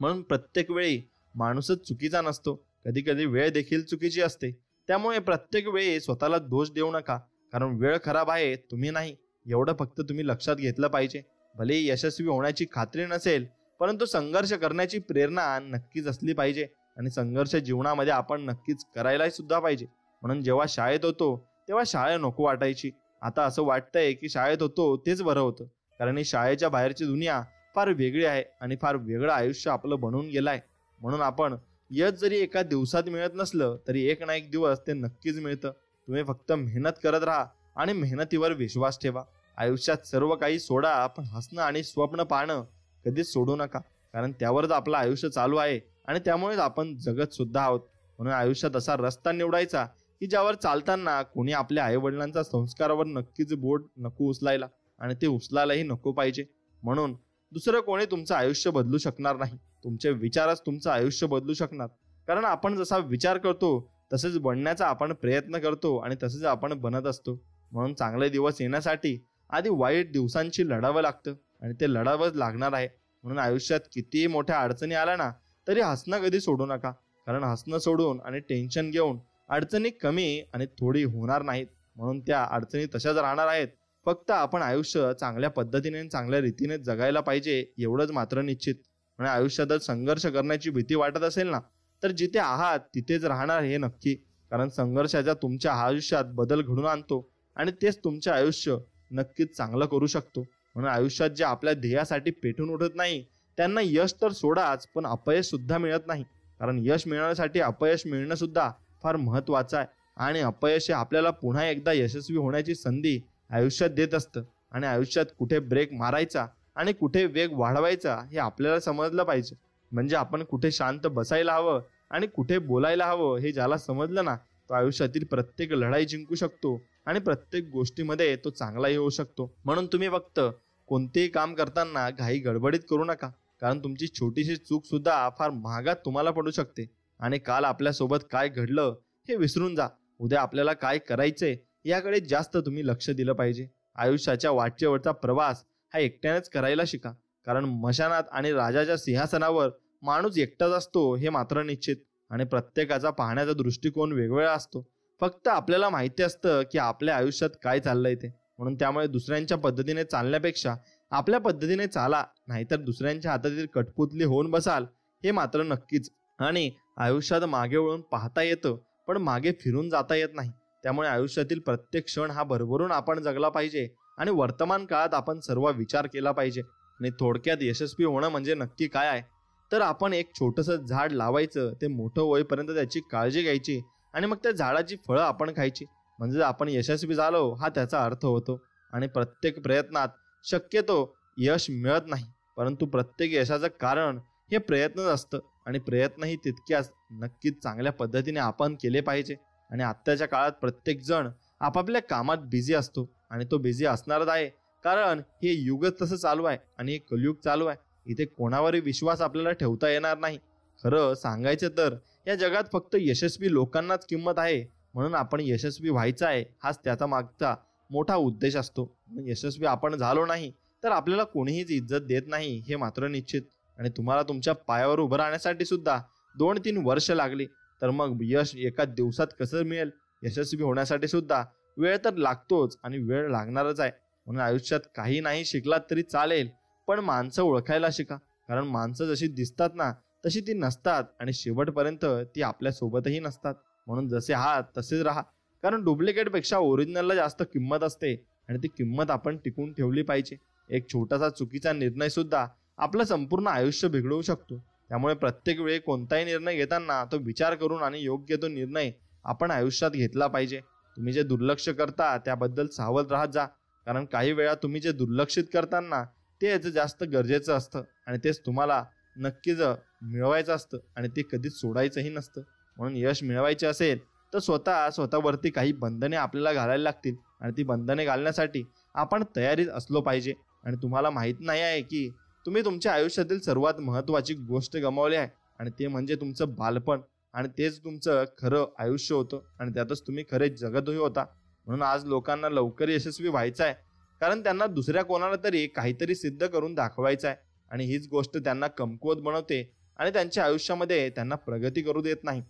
म्हणून प्रत्येक वेळी माणूसच चुकीचा नसतो, कधी कधी वेळ देखील चुकीची असते. त्यामुळे प्रत्येक वेळी स्वतःला दोष देऊ नका, कारण वेळ खराब आहे, तुम्ही नाही. एवढं फक्त तुम्ही लक्षात घेतलं पाहिजे. भले यशस्वी होण्याची खात्री नसेल परंतु संघर्ष करण्याची प्रेरणा नक्कीच असली पाहिजे आणि संघर्ष जीवनामध्ये आपण नक्कीच करायला सुद्धा पाहिजे. म्हणून जेव्हा शाळेत होतो तेव्हा शाळा नको वाटायची. आता असं वाटतंय की शाळेत होतो तेच बरं होतं, कारण ही शाळेच्या बाहेरची दुनिया फार वेगळी आहे आणि फार वेगळं आयुष्य आपलं बनवून गेलंय. म्हणून आपण यश जरी एका दिवसात मिळत नसलं तरी एक ना एक दिवस ते नक्कीच मिळतं. तुम्ही फक्त मेहनत करत राहा आणि मेहनतीवर विश्वास ठेवा. आयुष्यात सर्व काही सोडा, पण हसणं आणि स्वप्न पाहणं कधीच सोडू नका, कारण त्यावरच आपलं आयुष्य चालू आहे आणि त्यामुळेच आपण जगत सुद्धा आहोत. म्हणून आयुष्यात असा रस्ता निवडायचा की ज्यावर चालताना कोणी आपल्या आई वडिलांच्या संस्कारावर नक्कीच बोट नको उचलायला आणि ते उचलायलाही नको पाहिजे. म्हणून दुसरं कोणी तुमचं आयुष्य बदलू शकणार नाही, तुमचे विचारच तुमचं आयुष्य बदलू शकणार. कारण आपण जसा विचार करतो तसेच बनण्याचा आपण प्रयत्न करतो आणि तसेच आपण बनत असतो. म्हणून चांगले दिवस येण्यासाठी आधी वाईट दिवसांशी लढावं लागतं आणि ते लढावंच लागणार आहे. म्हणून आयुष्यात कितीही मोठ्या अडचणी आल्या ना तरी हसणं कधी सोडू नका, कारण हसणं सोडून आणि टेन्शन घेऊन अडचणी कमी आणि थोडी होणार नाहीत. म्हणून त्या अडचणी तशाच राहणार आहेत फक्त आपण आयुष्य चांगल्या पद्धतीने आणि चांगल्या रीतीने जगायला पाहिजे एवढंच मात्र निश्चित. म्हणजे आयुष्यात संघर्ष करण्याची भीती वाटत असेल ना, तर जिथे आहात तिथेच राहणार हे नक्की. कारण संघर्षाचा तुमच्या आयुष्यात बदल घडून आणतो आणि तेच तुमचे आयुष्य नक्कीच चांगलं करू शकतो. म्हणून आयुष्यात जे आपल्या ध्येयासाठी पेटून उठत नाही त्यांना यश तर सोडाच, पण अपयश सुद्धा मिळत नाही. कारण यश मिळवण्यासाठी अपयश मिळणं सुद्धा फार महत्वाचं आहे. आणि अपयश हे आपल्याला पुन्हा एकदा यशस्वी होण्याची संधी आयुष्यात देत असतं. आणि आयुष्यात कुठे ब्रेक मारायचा आणि कुठे वेग वाढवायचा हे आपल्याला समजलं पाहिजे. म्हणजे आपण कुठे शांत बसायला हवं आणि कुठे बोलायला हवं हे ज्याला समजलं ना, तो आयुष्यातील प्रत्येक लढाई जिंकू शकतो आणि प्रत्येक गोष्टीमध्ये तो चांगलाही होऊ शकतो. म्हणून तुम्ही फक्त कोणतेही काम करताना घाई गडबडीत करू नका. कारण तुमची छोटीशी चूक सुद्धा फार महागात तुम्हाला पडू शकते. आणि काल आपल्यासोबत काय घडलं हे विसरून जा. उद्या आपल्याला काय करायचंय याकडे जास्त तुम्ही लक्ष दिलं पाहिजे. आयुष्याच्या वाटेवरचा प्रवास हा एकट्यानेच करायला शिका. कारण मशानात आणि राजाच्या सिंहासनावर माणूस एकटाच असतो हे मात्र निश्चित. आणि प्रत्येकाचा पाहण्याचा दृष्टिकोन वेगवेगळा असतो. फक्त आपल्याला माहिती असतं की आपल्या आयुष्यात काय चाललंय ते. म्हणून त्यामुळे दुसऱ्यांच्या पद्धतीने चालण्यापेक्षा आपल्या पद्धतीने चाला, नाहीतर दुसऱ्यांच्या हातातील कठपुतली होऊन बसाल हे मात्र नक्कीच. आणि आयुष्यात मागे वळून पाहता येतं, पण मागे फिरून जाता येत नाही. त्यामुळे आयुष्यातील प्रत्येक क्षण हा भरभरून आपण जगला पाहिजे आणि वर्तमान काळात आपण सर्व विचार केला पाहिजे. आणि थोडक्यात यशस्वी होणं म्हणजे नक्की काय आहे, तर आपण एक छोटंसं झाड लावायचं, ते मोठं होईपर्यंत त्याची काळजी घ्यायची आणि मग त्या झाडाची फळं आपण खायची. म्हणजे आपण यशस्वी झालो हा त्याचा अर्थ होतो. आणि प्रत्येक प्रयत्नात शक्यतो यश मिळत नाही, परंतु प्रत्येक यशाचं कारण हे प्रयत्नच असतं. आणि प्रयत्नही तितक्याच नक्कीच चांगल्या पद्धतीने आपण केले पाहिजे. आणि आत्ताच्या काळात प्रत्येक जण आपापल्या कामात बिझी असतो आणि तो बिझी असणारच आहे. कारण हे युगच तसं चालू आहे आणि हे कलियुग चालू आहे. इथे कोणावरही विश्वास आपल्याला ठेवता येणार नाही. खरं सांगायचं तर या जगात फक्त यशस्वी लोकांनाच किंमत आहे. म्हणून आपण यशस्वी व्हायचं आहे हाच त्याचा मागचा मोठा उद्देश असतो. यशस्वी आपण झालो नाही तर आपल्याला कोणीहीच इज्जत देत नाही हे मात्र निश्चित. आणि तुम्हाला तुमच्या पायावर उभं राहण्यासाठी सुद्धा 2-3 वर्ष लागली, तर मग यश एका दिवसात कसं मिळेल? यशस्वी होण्यासाठी सुद्धा वेळ तर लागतोच आणि वेळ लागणारच आहे. म्हणून आयुष्यात काही नाही शिकलात तरी चालेल, पण माणसं ओळखायला शिका. कारण माणसं जशी दिसतात ना तशी ती नसतात आणि शेवटपर्यंत ती आपल्या सोबतही नसतात. म्हणून जसे आहात तसेच राहा. कारण डुप्लिकेटपेक्षा ओरिजिनलला जास्त किंमत असते आणि ती किंमत आपण टिकून ठेवली पाहिजे. एक छोटासा चुकीचा निर्णय सुद्धा आपलं संपूर्ण आयुष्य बिघडवू शकतो. त्यामुळे प्रत्येक वेळी कोणताही निर्णय घेताना तो विचार करून आणि योग्य तो निर्णय आपण आयुष्यात घेतला पाहिजे. तुम्ही जे दुर्लक्ष करता त्याबद्दल सावध राहत जा. कारण काही वेळा तुम्ही जे दुर्लक्षित करताना तेच जास्त गरजेचं असतं आणि तेच तुम्हाला नक्कीच मिळवायचं असतं आणि ते कधीच सोडायचंही नसतं. म्हणून यश मिळवायचे असेल तर स्वतःवरती काही बंधने आपल्याला घालायला लागतील आणि ती बंधने घालण्यासाठी आपण तयारीत असलो पाहिजे. आणि तुम्हाला माहीत नाही आहे की तुम्ही तुमच्या आयुष्यातील सर्वात महत्त्वाची गोष्ट गमावली आहे आणि ते म्हणजे तुमचं बालपण. आणि तेच तुमचं खरं आयुष्य होतं आणि त्यातच तुम्ही खरे जगतही होता. म्हणून आज लोकांना लवकर यशस्वी व्हायचं आहे, कारण त्यांना दुसऱ्या कोणाला तरी काहीतरी सिद्ध करून दाखवायचं आहे. आणि हीच गोष्ट त्यांना कमकुवत बनवते आणि त्यांच्या आयुष्यामध्ये त्यांना प्रगती करू देत नाही.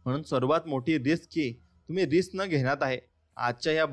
म्हणून सर्वात मोठी रिस्क ही तुम्ही रिस्क न घेण्यात आहे. आजच्या या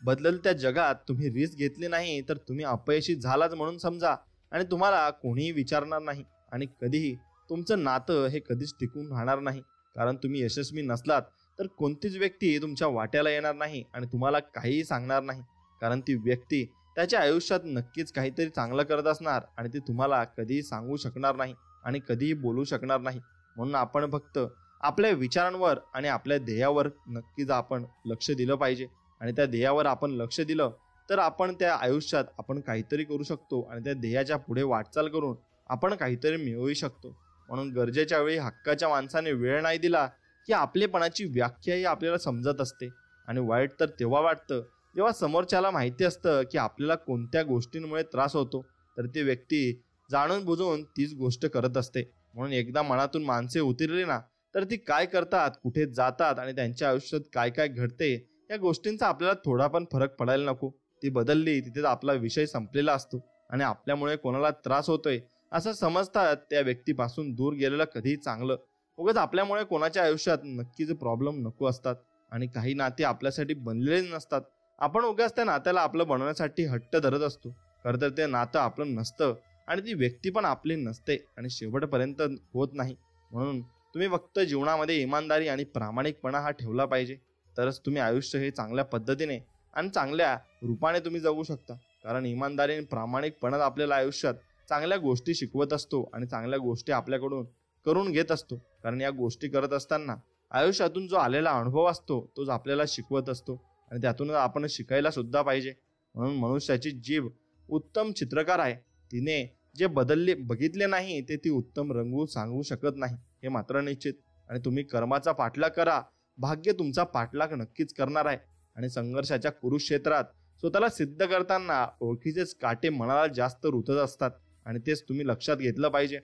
बदलत्या जगात तुम्ही रिस्क घेतली नाही तर तुम्ही अपयशी झालाच म्हणून समजा आणि तुम्हाला कोणीही विचारणार नाही. आणि कधीही तुमचं नातं हे कधीच टिकून राहणार नाही. कारण तुम्ही यशस्वी नसलात तर कोणतीच व्यक्ती तुमच्या वाट्याला येणार नाही आणि तुम्हाला काहीही सांगणार नाही. कारण ती व्यक्ती त्याच्या आयुष्यात नक्कीच काहीतरी चांगलं करत असणार आणि ती तुम्हाला कधीही सांगू शकणार नाही आणि कधीही बोलू शकणार नाही. म्हणून आपण फक्त आपल्या विचारांवर आणि आपल्या ध्येयावर नक्कीच आपण लक्ष दिलं पाहिजे. आणि त्या ध्येयावर आपण लक्ष दिलं तर आपण त्या आयुष्यात आपण काहीतरी करू शकतो आणि त्या ध्येयाच्या पुढे वाटचाल करून आपण काहीतरी मिळवू शकतो. म्हणून गरजेच्या वेळी हक्काच्या माणसाने वेळ नाही दिला की आपलेपणाची व्याख्याही आपल्याला समजत असते. आणि वाईट तर तेव्हा वाटतं जेव्हा समोरच्याला माहिती असतं की आपल्याला कोणत्या गोष्टींमुळे त्रास होतो, तर ती व्यक्ती जाणून बुजून तीच गोष्ट करत असते. म्हणून एकदा मनातून माणसे उतरली ना तर ती काय करतात, कुठे जातात आणि त्यांच्या आयुष्यात काय काय घडते या गोष्टींचा आपल्याला थोडा पण फरक पडायला नको. ती बदलली तिथेच आपला विषय संपलेला असतो आणि आपल्यामुळे कोणाला त्रास होतोय असं समजतात त्या व्यक्तीपासून दूर गेलेलं कधीही चांगलं. उगाच आपल्यामुळे कोणाच्या आयुष्यात नक्कीच प्रॉब्लेम नको असतात आणि काही नाते आपल्यासाठी बनलेले नसतात. आपण उगाच त्या नात्याला आपलं बनवण्यासाठी हट्ट धरत असतो. खरं तर ते नातं आपलं नसतं आणि ती व्यक्ती पण आपली नसते आणि शेवटपर्यंत होत नाही. म्हणून तुम्ही फक्त जीवनामध्ये इमानदारी आणि प्रामाणिकपणा हा ठेवला पाहिजे. तरच तुम्ही आयुष्य हे चांगल्या पद्धतीने आणि चांगल्या रूपाने तुम्ही जगू शकता. कारण इमानदारी आणि प्रामाणिकपणा आपल्याला आयुष्यात चांगल्या गोष्टी शिकवत असतो आणि चांगल्या गोष्टी आपल्याकडून करून घेत असतो. कारण या गोष्टी करत असताना आयुष्यातून जो आलेला अनुभव असतो तोच आपल्याला शिकवत असतो आणि त्यातूनच आपण शिकायला सुद्धा पाहिजे. म्हणून मनुष्याची जीभ उत्तम चित्रकार आहे. तिने जे बघितले नाही ते ती उत्तम रंगवू सांगू शकत नाही, हे मात्र निश्चित. आणि तुम्ही कर्माचा पाठलाग करा, भाग्य तुमचा पाठलाग नक्कीच करणार आहे. आणि संघर्षाच्या कुरुक्षेत्रात स्वतःला सिद्ध करताना ओळखीचेच काटे मनाला जास्त रुतत असतात आणि तेच तुम्ही लक्षात घेतलं पाहिजे.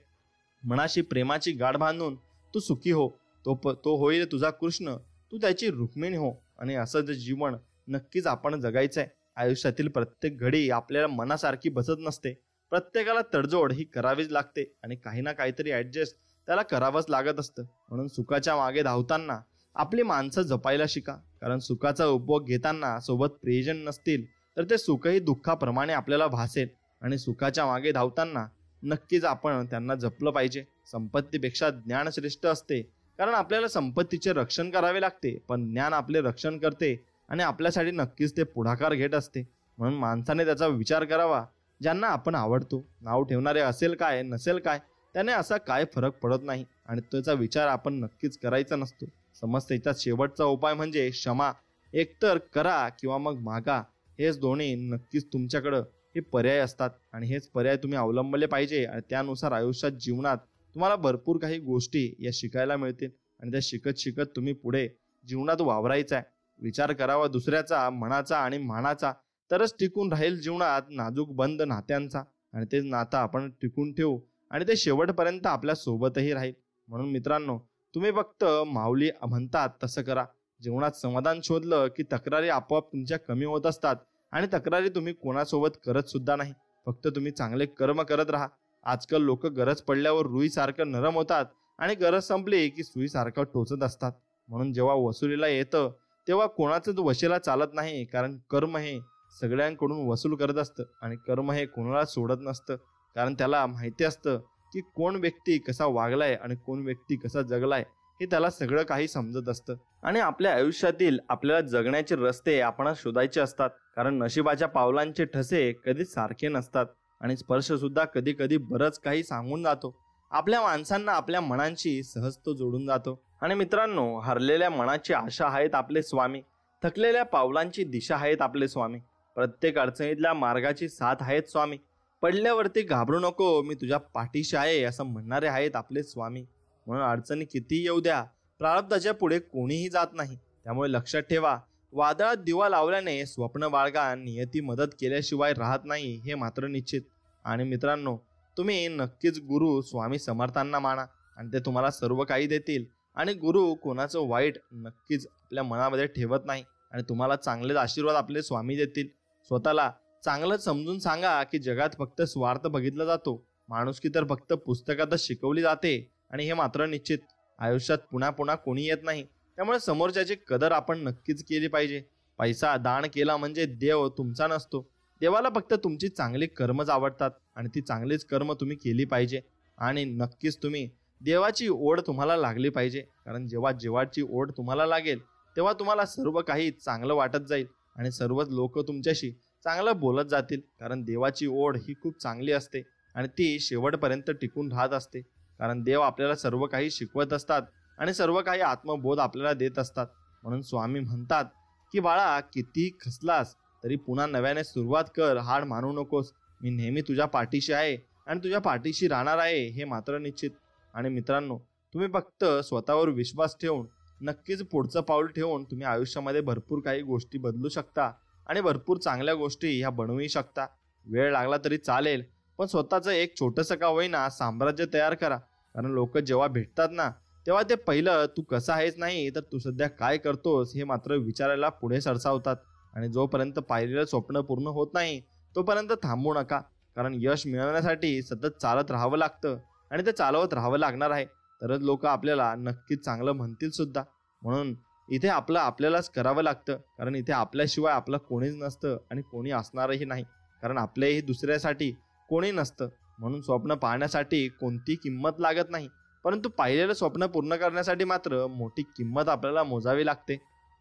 मनाशी प्रेमाची गाठ बांधून तू सुखी हो, तो होईल तुझा कृष्ण, तू त्याची रुक्मिणी हो. आणि असं जे जीवन नक्कीच आपण जगायचं आहे. आयुष्यातील प्रत्येक घडी आपल्याला मनासारखी बसत नसते. प्रत्येकाला तडजोड ही करावीच लागते आणि काही ना काहीतरी ऍडजस्ट त्याला करावंच लागत असतं. म्हणून सुखाच्या मागे धावताना आपली माणसं जपायला शिका. कारण सुखाचा उपभोग घेताना सोबत प्रियजन नसतील तर ते सुखही दुःखाप्रमाणे आपल्याला भासेल. आणि सुखाच्या मागे धावताना नक्कीच आपण त्यांना जपलं पाहिजे. संपत्तीपेक्षा ज्ञान श्रेष्ठ असते. कारण आपल्याला संपत्तीचे रक्षण करावे लागते, पण ज्ञान आपले रक्षण करते आणि आपल्यासाठी नक्कीच ते पुढाकार घेत असते. म्हणून माणसाने त्याचा विचार करावा. ज्यांना आपण आवडतो, नाव ठेवणारे असेल काय नसेल काय, त्याने असा काय फरक पडत नाही आणि त्याचा विचार आपण नक्कीच करायचा नसतो. समस्येचा शेवटचा उपाय म्हणजे क्षमा. एकतर करा किंवा मग मागा. हेच दोन्ही नक्कीच तुमच्याकडं हे पर्याय असतात आणि हेच पर्याय तुम्ही अवलंबले पाहिजे. आणि त्यानुसार आयुष्यात जीवनात तुम्हाला भरपूर काही गोष्टी या शिकायला मिळतील आणि त्या शिकत शिकत तुम्ही पुढे जीवनात वावरायचं आहे. विचार करावा दुसऱ्याचा, मनाचा आणि मानाचा, तरच टिकून राहील जीवनात नाजूक बंद नात्यांचा. आणि ते नातं आपण टिकून ठेवू आणि ते शेवटपर्यंत आपल्या सोबतही राहील. म्हणून मित्रांनो, तुम्ही फक्त माऊली म्हणतात तसं करा. जीवनात समाधान शोधलं की तक्रारी आपोआप तुमच्या कमी होत असतात आणि तक्रारी तुम्ही कोणासोबत करत सुद्धा नाही. फक्त तुम्ही चांगले कर्म करत राहा. आजकाल लोक गरज पडल्यावर रुईसारखं नरम होतात आणि गरज संपली की सुईसारखं टोचत असतात. म्हणून जेव्हा वसुलीला येतं तेव्हा कोणाचंच वशीला चालत नाही. कारण कर्म हे सगळ्यांकडून वसूल करत असतं आणि कर्म हे कोणाला सोडत नसतं. कारण त्याला माहिती असतं की कोण व्यक्ती कसा वागलाय आणि कोण व्यक्ती कसा जगलाय हे त्याला सगळं काही समजत असतं. आणि आपल्या आयुष्यातील आपल्याला जगण्याचे रस्ते आपण शोधायचे असतात. कारण नशिबाच्या पावलांचे ठसे कधीच सारखे नसतात आणि स्पर्श सुद्धा कधी कधी बरंच काही सांगून जातो. आपल्या माणसांना आपल्या मनांशी सहज तो जोडून जातो. आणि मित्रांनो, हरलेल्या मनाची आशा आहेत आपले स्वामी. थकलेल्या पावलांची दिशा आहेत आपले स्वामी. प्रत्येक अडचणीतल्या मार्गाची साथ आहेत स्वामी. पडल्यावरती घाबरू नको, मी तुझ्या पाठीशी आहे असं म्हणणारे आहेत आपले स्वामी. म्हणून अडचणी किती येऊ द्या, प्रारब्धाच्या पुढे कोणीही जात नाही. त्यामुळे लक्षात ठेवा, वादळात दिवा लावल्याने स्वप्न बाळगा, नियती मदत केल्याशिवाय राहत नाही, हे मात्र निश्चित. आणि मित्रांनो, तुम्ही नक्कीच गुरु स्वामी समर्थांना माना आणि ते तुम्हाला सर्व काही देतील. आणि गुरु कोणाचं वाईट नक्कीच आपल्या मनामध्ये ठेवत नाही आणि तुम्हाला चांगलेच आशीर्वाद आपले स्वामी देतील. स्वतःला चांगलं समजून सांगा की जगात फक्त स्वार्थ बघितला जातो, माणुसकी तर फक्त पुस्तकातच शिकवली जाते. आणि हे मात्र निश्चित, आयुष्यात पुन्हा पुन्हा कोणी येत नाही. त्यामुळे समोरच्याची कदर आपण नक्कीच केली पाहिजे. पैसा दान केला म्हणजे देव तुमचा नसतो. देवाला फक्त तुमची चांगली कर्मच आवडतात आणि ती चांगलीच कर्म तुम्ही केली पाहिजे. आणि नक्कीच तुम्ही देवाची ओढ तुम्हाला लागली पाहिजे. कारण जेव्हा देवाची ओढ तुम्हाला लागेल तेव्हा तुम्हाला सर्व काही चांगलं वाटत जाईल आणि सर्वच लोक तुमच्याशी चांगलं बोलत जातील. कारण देवाची ओढ ही खूप चांगली असते आणि ती शेवटपर्यंत टिकून राहत असते. कारण देव आपल्याला सर्व काही शिकवत असतात आणि सर्व काही आत्मबोध आपल्याला देत असतात. म्हणून स्वामी म्हणतात की बाळा, किती खचलास तरी पुन्हा नव्याने सुरुवात कर, हार मानू नकोस. मी नेहमी तुझ्या पाठीशी आहे आणि तुझ्या पाठीशी राहणार आहे, हे मात्र निश्चित. आणि मित्रांनो, तुम्ही फक्त स्वतःवर विश्वास ठेवून नक्कीच पुढचं पाऊल ठेवून तुम्ही आयुष्यामध्ये भरपूर काही गोष्टी बदलू शकता आणि भरपूर चांगल्या गोष्टी ह्या बनवू शकता. वेळ लागला तरी चालेल, पण स्वतःचं एक छोटंसं का होईना साम्राज्य तयार करा. कारण लोक जेव्हा भेटतात ना, तेव्हा ते पहिलं तू कसा आहेस नाही तर तू सध्या काय करतोस हे मात्र विचारायला पुढे सरसावतात. आणि जोपर्यंत पाहिलेलं स्वप्न पूर्ण होत नाही तोपर्यंत थांबू नका. कारण यश मिळवण्यासाठी सतत चालत राहावं लागतं आणि ते चालवत राहावं लागणार आहे. तरच लोक आपल्याला नक्कीच चांगलं म्हणतील सुद्धा. म्हणून इथे आपलं आपल्यालाच करावं लागतं, कारण इथे आपल्याशिवाय आपलं कोणीच नसतं आणि कोणी असणारही नाही, कारण आपल्याही दुसऱ्यासाठी कोणी नसतं. म्हणून स्वप्न पाहण्यासाठी कोणती किंमत लागत नाही, परंतु पाहिलेलं स्वप्न पूर्ण करण्यासाठी मात्र मोठी किंमत आपल्याला मोजावी लागते.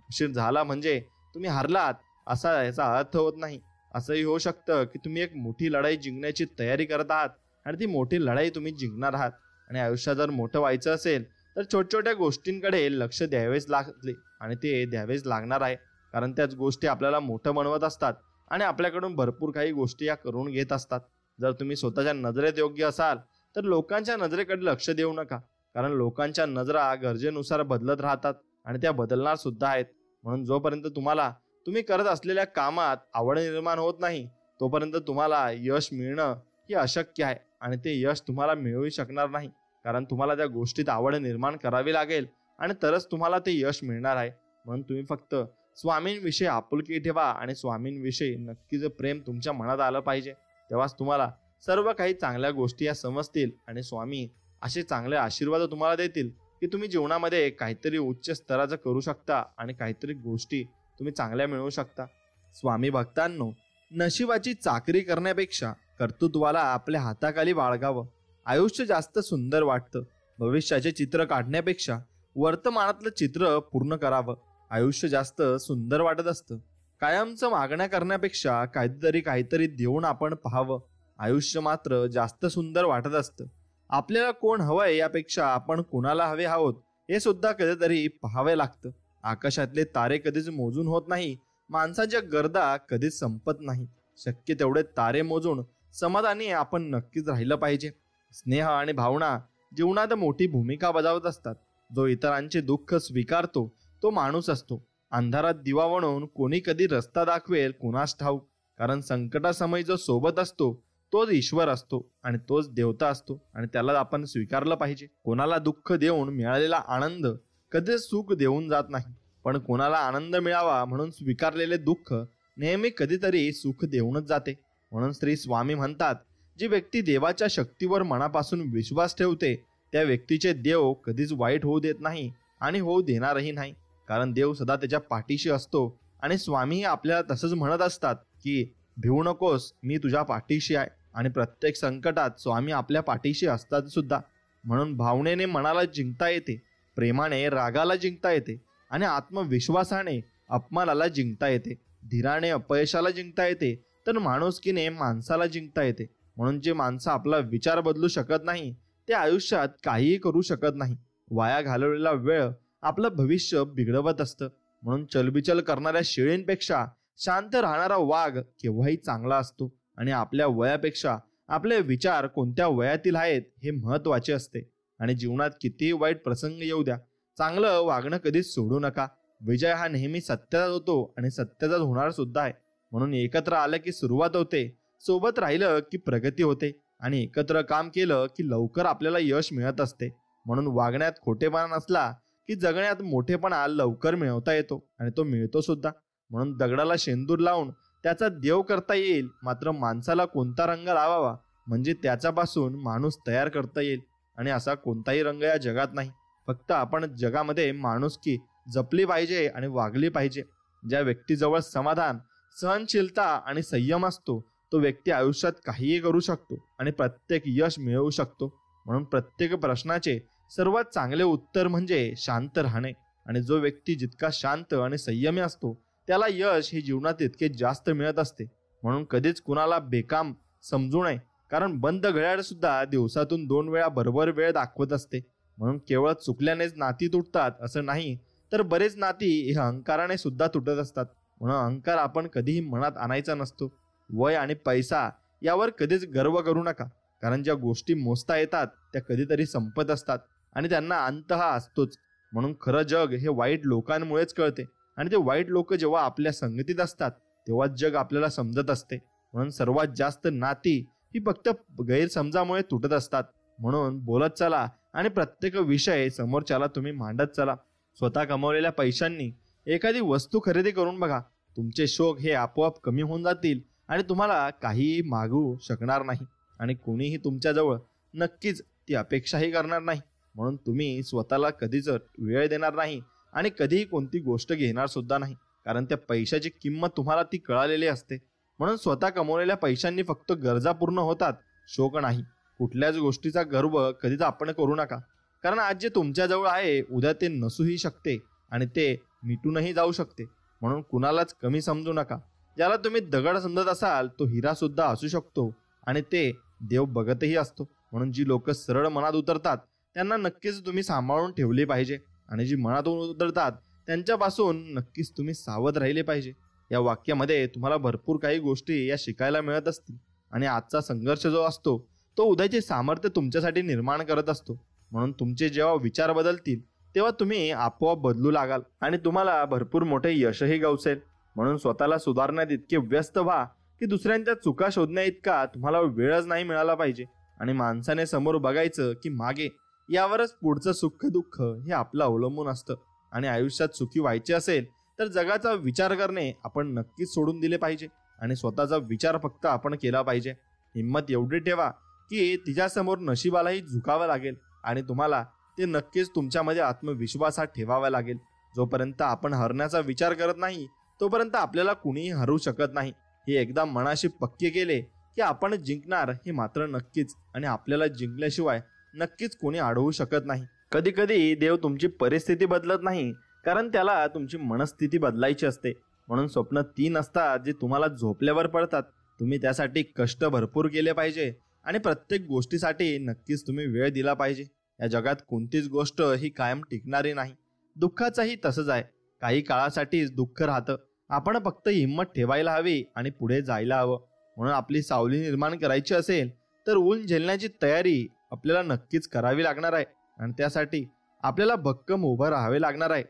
उशीर झाला म्हणजे तुम्ही हरलात असा याचा अर्थ होत नाही. असंही होऊ शकतं की तुम्ही एक मोठी लढाई जिंकण्याची तयारी करत आहात आणि ती मोठी लढाई तुम्ही जिंकणार आहात. आणि आयुष्यात जर मोठं व्हायचं असेल तर छोट्या गोष्टींकडे लक्ष द्यावेच लागले आणि ते द्यावेच लागणार आहे, कारण त्याच गोष्टी आपल्याला मोठं बनवत असतात आणि आपल्याकडून भरपूर काही गोष्टी या करून घेत असतात. जर तुम्ही स्वतःच्या नजरेत योग्य असाल तर लोकांच्या नजरेकडे लक्ष देऊ नका, कारण लोकांच्या नजरा गरजेनुसार बदलत राहतात आणि त्या बदलणार सुद्धा आहेत. म्हणून जोपर्यंत तुम्हाला तुम्ही करत असलेल्या कामात आवड निर्माण होत नाही तोपर्यंत तुम्हाला यश मिळणं हे अशक्य आहे आणि ते यश तुम्हाला मिळू शकणार नाही, कारण तुम्हाला त्या गोष्टीत आवड निर्माण करावी लागेल आणि तरच तुम्हाला ते यश मिळणार आहे. म्हणून तुम्ही फक्त स्वामींविषयी आपुलकी ठेवा आणि स्वामींविषयी नक्कीच प्रेम तुमच्या मनात आलं पाहिजे. तेव्हाच तुम्हाला सर्व काही चांगल्या गोष्टी या समजतील आणि स्वामी असे चांगले आशीर्वाद तुम्हाला देतील की तुम्ही जीवनामध्ये काहीतरी उच्च स्तराचं करू शकता आणि काहीतरी गोष्टी तुम्ही चांगल्या मिळवू शकता. स्वामी भक्तांनो, नशिबाची चाकरी करण्यापेक्षा कर्तृत्वाला आपल्या हाताखाली बाळगावं. आयुष्य जास्त सुंदर वाटतं. भविष्याचे चित्र काढण्यापेक्षा वर्तमानातलं चित्र पूर्ण करावं. आयुष्य जास्त सुंदर वाटत असतं. कायमचं मागण्या करण्यापेक्षा काहीतरी देऊन आपण पाहावं. आयुष्य मात्र जास्त सुंदर वाटत असतं. आपल्याला कोण हवंय यापेक्षा आपण कोणाला हवे आहोत हे सुद्धा कधीतरी पाहावे लागतं. आकाशातले तारे कधीच मोजून होत नाही. माणसाच्या गरजा कधीच संपत नाही. शक्य तेवढे तारे मोजून समाधानी आपण नक्कीच राहिलं पाहिजे. स्नेह आणि भावना जीवनात मोठी भूमिका बजावत असतात. जो इतरांचे दुःख स्वीकारतो तो माणूस असतो. अंधारात दिवा बनवून कोणी कधी रस्ता दाखवेल कुणास ठाऊक, कारण संकटासमयी जो सोबत असतो तोच ईश्वर असतो आणि तोच देवता असतो आणि त्याला आपण स्वीकारलं पाहिजे. कोणाला दुःख देऊन मिळालेला आनंद कधीच सुख देऊन जात नाही, पण कोणाला आनंद मिळावा म्हणून स्वीकारलेले दुःख नेहमी कधीतरी सुख देऊनच जाते. म्हणून श्री स्वामी म्हणतात, जी व्यक्ती देवाच्या शक्तीवर मनापासून विश्वास ठेवते त्या व्यक्तीचे देव कधीच वाईट होऊ देत नाही आणि होऊ देणारही नाही, कारण देव सदा त्याच्या पाठीशी असतो. आणि स्वामीही आपल्याला तसंच म्हणत असतात की भिवू नकोस, मी तुझ्या पाठीशी आहे. आणि प्रत्येक संकटात स्वामी आपल्या पाठीशी असतात सुद्धा. म्हणून भावनेने मनाला जिंकता येते, प्रेमाने रागाला जिंकता येते आणि आत्मविश्वासाने अपमानाला जिंकता येते. धीराने अपयशाला जिंकता येते तर माणुसकीने माणसाला जिंकता येते. म्हणून जे माणसं आपला विचार बदलू शकत नाही ते आयुष्यात काहीही करू शकत नाही. वाया घालवलेला वेळ आपलं भविष्य बिघडवत असतं. म्हणून चलबिचल करणाऱ्या शेळींपेक्षा शांत राहणारा वाघ केव्हाही चांगला असतो. आणि आपल्या वयापेक्षा आपले विचार कोणत्या वयातील आहेत हे महत्वाचे असते. आणि जीवनात कितीही वाईट प्रसंग येऊ द्या, चांगलं वागणं कधीच सोडू नका. विजय हा नेहमी सत्याचाच होतो आणि सत्याचाच होणार सुद्धा आहे. म्हणून एकत्र आलं की सुरुवात होते, सोबत राहिलं की प्रगती होते आणि एकत्र काम केलं की लवकर आपल्याला यश मिळत असते. म्हणून वागण्यात खोटेपणा नसला की जगण्यात मोठेपणा लवकर मिळवता येतो आणि तो मिळतो सुद्धा. म्हणून दगडाला शेंदूर लावून त्याचा देव करता येईल, मात्र माणसाला कोणता रंग लावावा म्हणजे त्याच्यापासून माणूस तयार करता येईल. आणि असा कोणताही रंग या जगात नाही. फक्त आपण जगामध्ये माणुसकी जपली पाहिजे आणि वागली पाहिजे. ज्या व्यक्तीजवळ समाधान, सहनशीलता आणि संयम असतो तो व्यक्ती आयुष्यात काहीही करू शकतो आणि प्रत्येक यश मिळवू शकतो. म्हणून प्रत्येक प्रश्नाचे सर्वात चांगले उत्तर म्हणजे शांत राहणे. आणि जो व्यक्ती जितका शांत आणि संयमी असतो त्याला यश हे जीवनात इतके जास्त मिळत असते. म्हणून कधीच कुणाला बेकाम समजू नये, कारण बंद घड्याळ सुद्धा दिवसातून 2 वेळा बरोबर वेळ दाखवत असते. म्हणून केवळ चुकल्यानेच नाती तुटतात असं नाही, तर बरेच नाती हे अहंकाराने सुद्धा तुटत असतात. म्हणून अहंकार आपण कधीही मनात आणायचा नसतो. वय आणि पैसा यावर कधीच गर्व करू नका, कारण ज्या गोष्टी मोजता येतात त्या कधीतरी संपत असतात आणि त्यांना अंत हा असतोच. म्हणून खरं जग हे वाईट लोकांमुळेच कळते आणि ते वाईट लोक जेव्हा आपल्या संगतीत असतात तेव्हा जग आपल्याला समजत असते. म्हणून सर्वात जास्त नाती ही फक्त गैरसमजामुळे तुटत असतात. म्हणून बोलत चला आणि प्रत्येक विषय समोरच्याला तुम्ही मांडत चला. स्वतः कमवलेल्या पैशांनी एखादी वस्तू खरेदी करून बघा. तुमचे शोक हे आपोआप कमी होऊन जातील आणि तुम्हाला काहीही मागू शकणार नाही आणि कोणीही तुमच्याजवळ नक्कीच ती अपेक्षाही करणार नाही. म्हणून तुम्ही स्वतःला कधीच वेळ देणार नाही आणि कधीही कोणती गोष्ट घेणार सुद्धा नाही, कारण त्या पैशाची किंमत तुम्हाला ती कळालेली असते. म्हणून स्वतः कमवलेल्या पैशांनी फक्त गरजा पूर्ण होतात, शोक नाही. कुठल्याच गोष्टीचा गर्व कधीच आपण करू नका, कारण आज जे तुमच्याजवळ आहे उद्या ते नसूही शकते आणि ते मिटूनही जाऊ शकते. म्हणून कुणालाच कमी समजू नका. ज्याला तुम्ही दगड समजत असाल तो हिरा सुद्धा असू शकतो आणि ते देव बघतही असतो. म्हणून जी लोक सरळ मनात उतरतात त्यांना नक्कीच तुम्ही सांभाळून ठेवले पाहिजे, आणि जी मनातून उतरतात त्यांच्यापासून नक्कीच तुम्ही सावध राहिले पाहिजे. या वाक्यामध्ये तुम्हाला भरपूर काही गोष्टी या शिकायला मिळत असतील, आणि आजचा संघर्ष जो असतो तो उद्याचे सामर्थ्य तुमच्यासाठी निर्माण करत असतो. म्हणून तुमचे जेव्हा विचार बदलतील तेव्हा तुम्ही आपोआप बदलू लागाल आणि तुम्हाला भरपूर मोठे यशही गवसेल. म्हणून स्वतःला सुधारण्यात इतके व्यस्त व्हा की दुसऱ्यांच्या चुका शोधण्या इतका तुम्हाला वेळच नाही मिळाला पाहिजे. आणि माणसाने समोर बघायचं की मागे, यावरच पुढचं सुख दुःख हे आपलं अवलंबून असतं. आणि आयुष्यात सुखी व्हायचे असेल तर जगाचा विचार करणे आपण नक्कीच सोडून दिले पाहिजे, आणि स्वतःचा विचार फक्त आपण केला पाहिजे. हिंमत एवढी ठेवा की तिच्यासमोर नशिबालाही झुकावं लागेल, आणि तुम्हाला ते नक्कीच तुमच्यामध्ये आत्मविश्वासात ठेवावा लागेल. जोपर्यंत आपण हरण्याचा विचार करत नाही तोपर्यंत आपल्याला कुणीही हरू शकत नाही. हे एकदा मनाशी पक्के केले की आपण जिंकणार हे मात्र नक्कीच, आणि आपल्याला जिंकल्याशिवाय नक्कीच कोणी अडवू शकत नाही. कधी कधी देव तुमची परिस्थिती बदलत नाही, कारण त्याला तुमची मनस्थिती बदलायची असते. म्हणून स्वप्न 3 असतात जे तुम्हाला झोपल्यावर पडतात. तुम्ही त्यासाठी कष्ट भरपूर केले पाहिजे, आणि प्रत्येक गोष्टीसाठी नक्कीच तुम्ही वेळ दिला पाहिजे. या जगात कोणतीच गोष्ट ही कायम टिकणारी नाही. दुःखाचंही तसंच आहे. काही काळासाठीच दुःख राहतं. आपण फक्त हिंमत ठेवायला हवी आणि पुढे जायला हवं. म्हणून आपली सावली निर्माण करायची असेल तर ऊन झेलण्याची तयारी आपल्याला नक्कीच करावी लागणार आहे, आणि त्यासाठी आपल्याला भक्कम उभं राहावे लागणार आहे.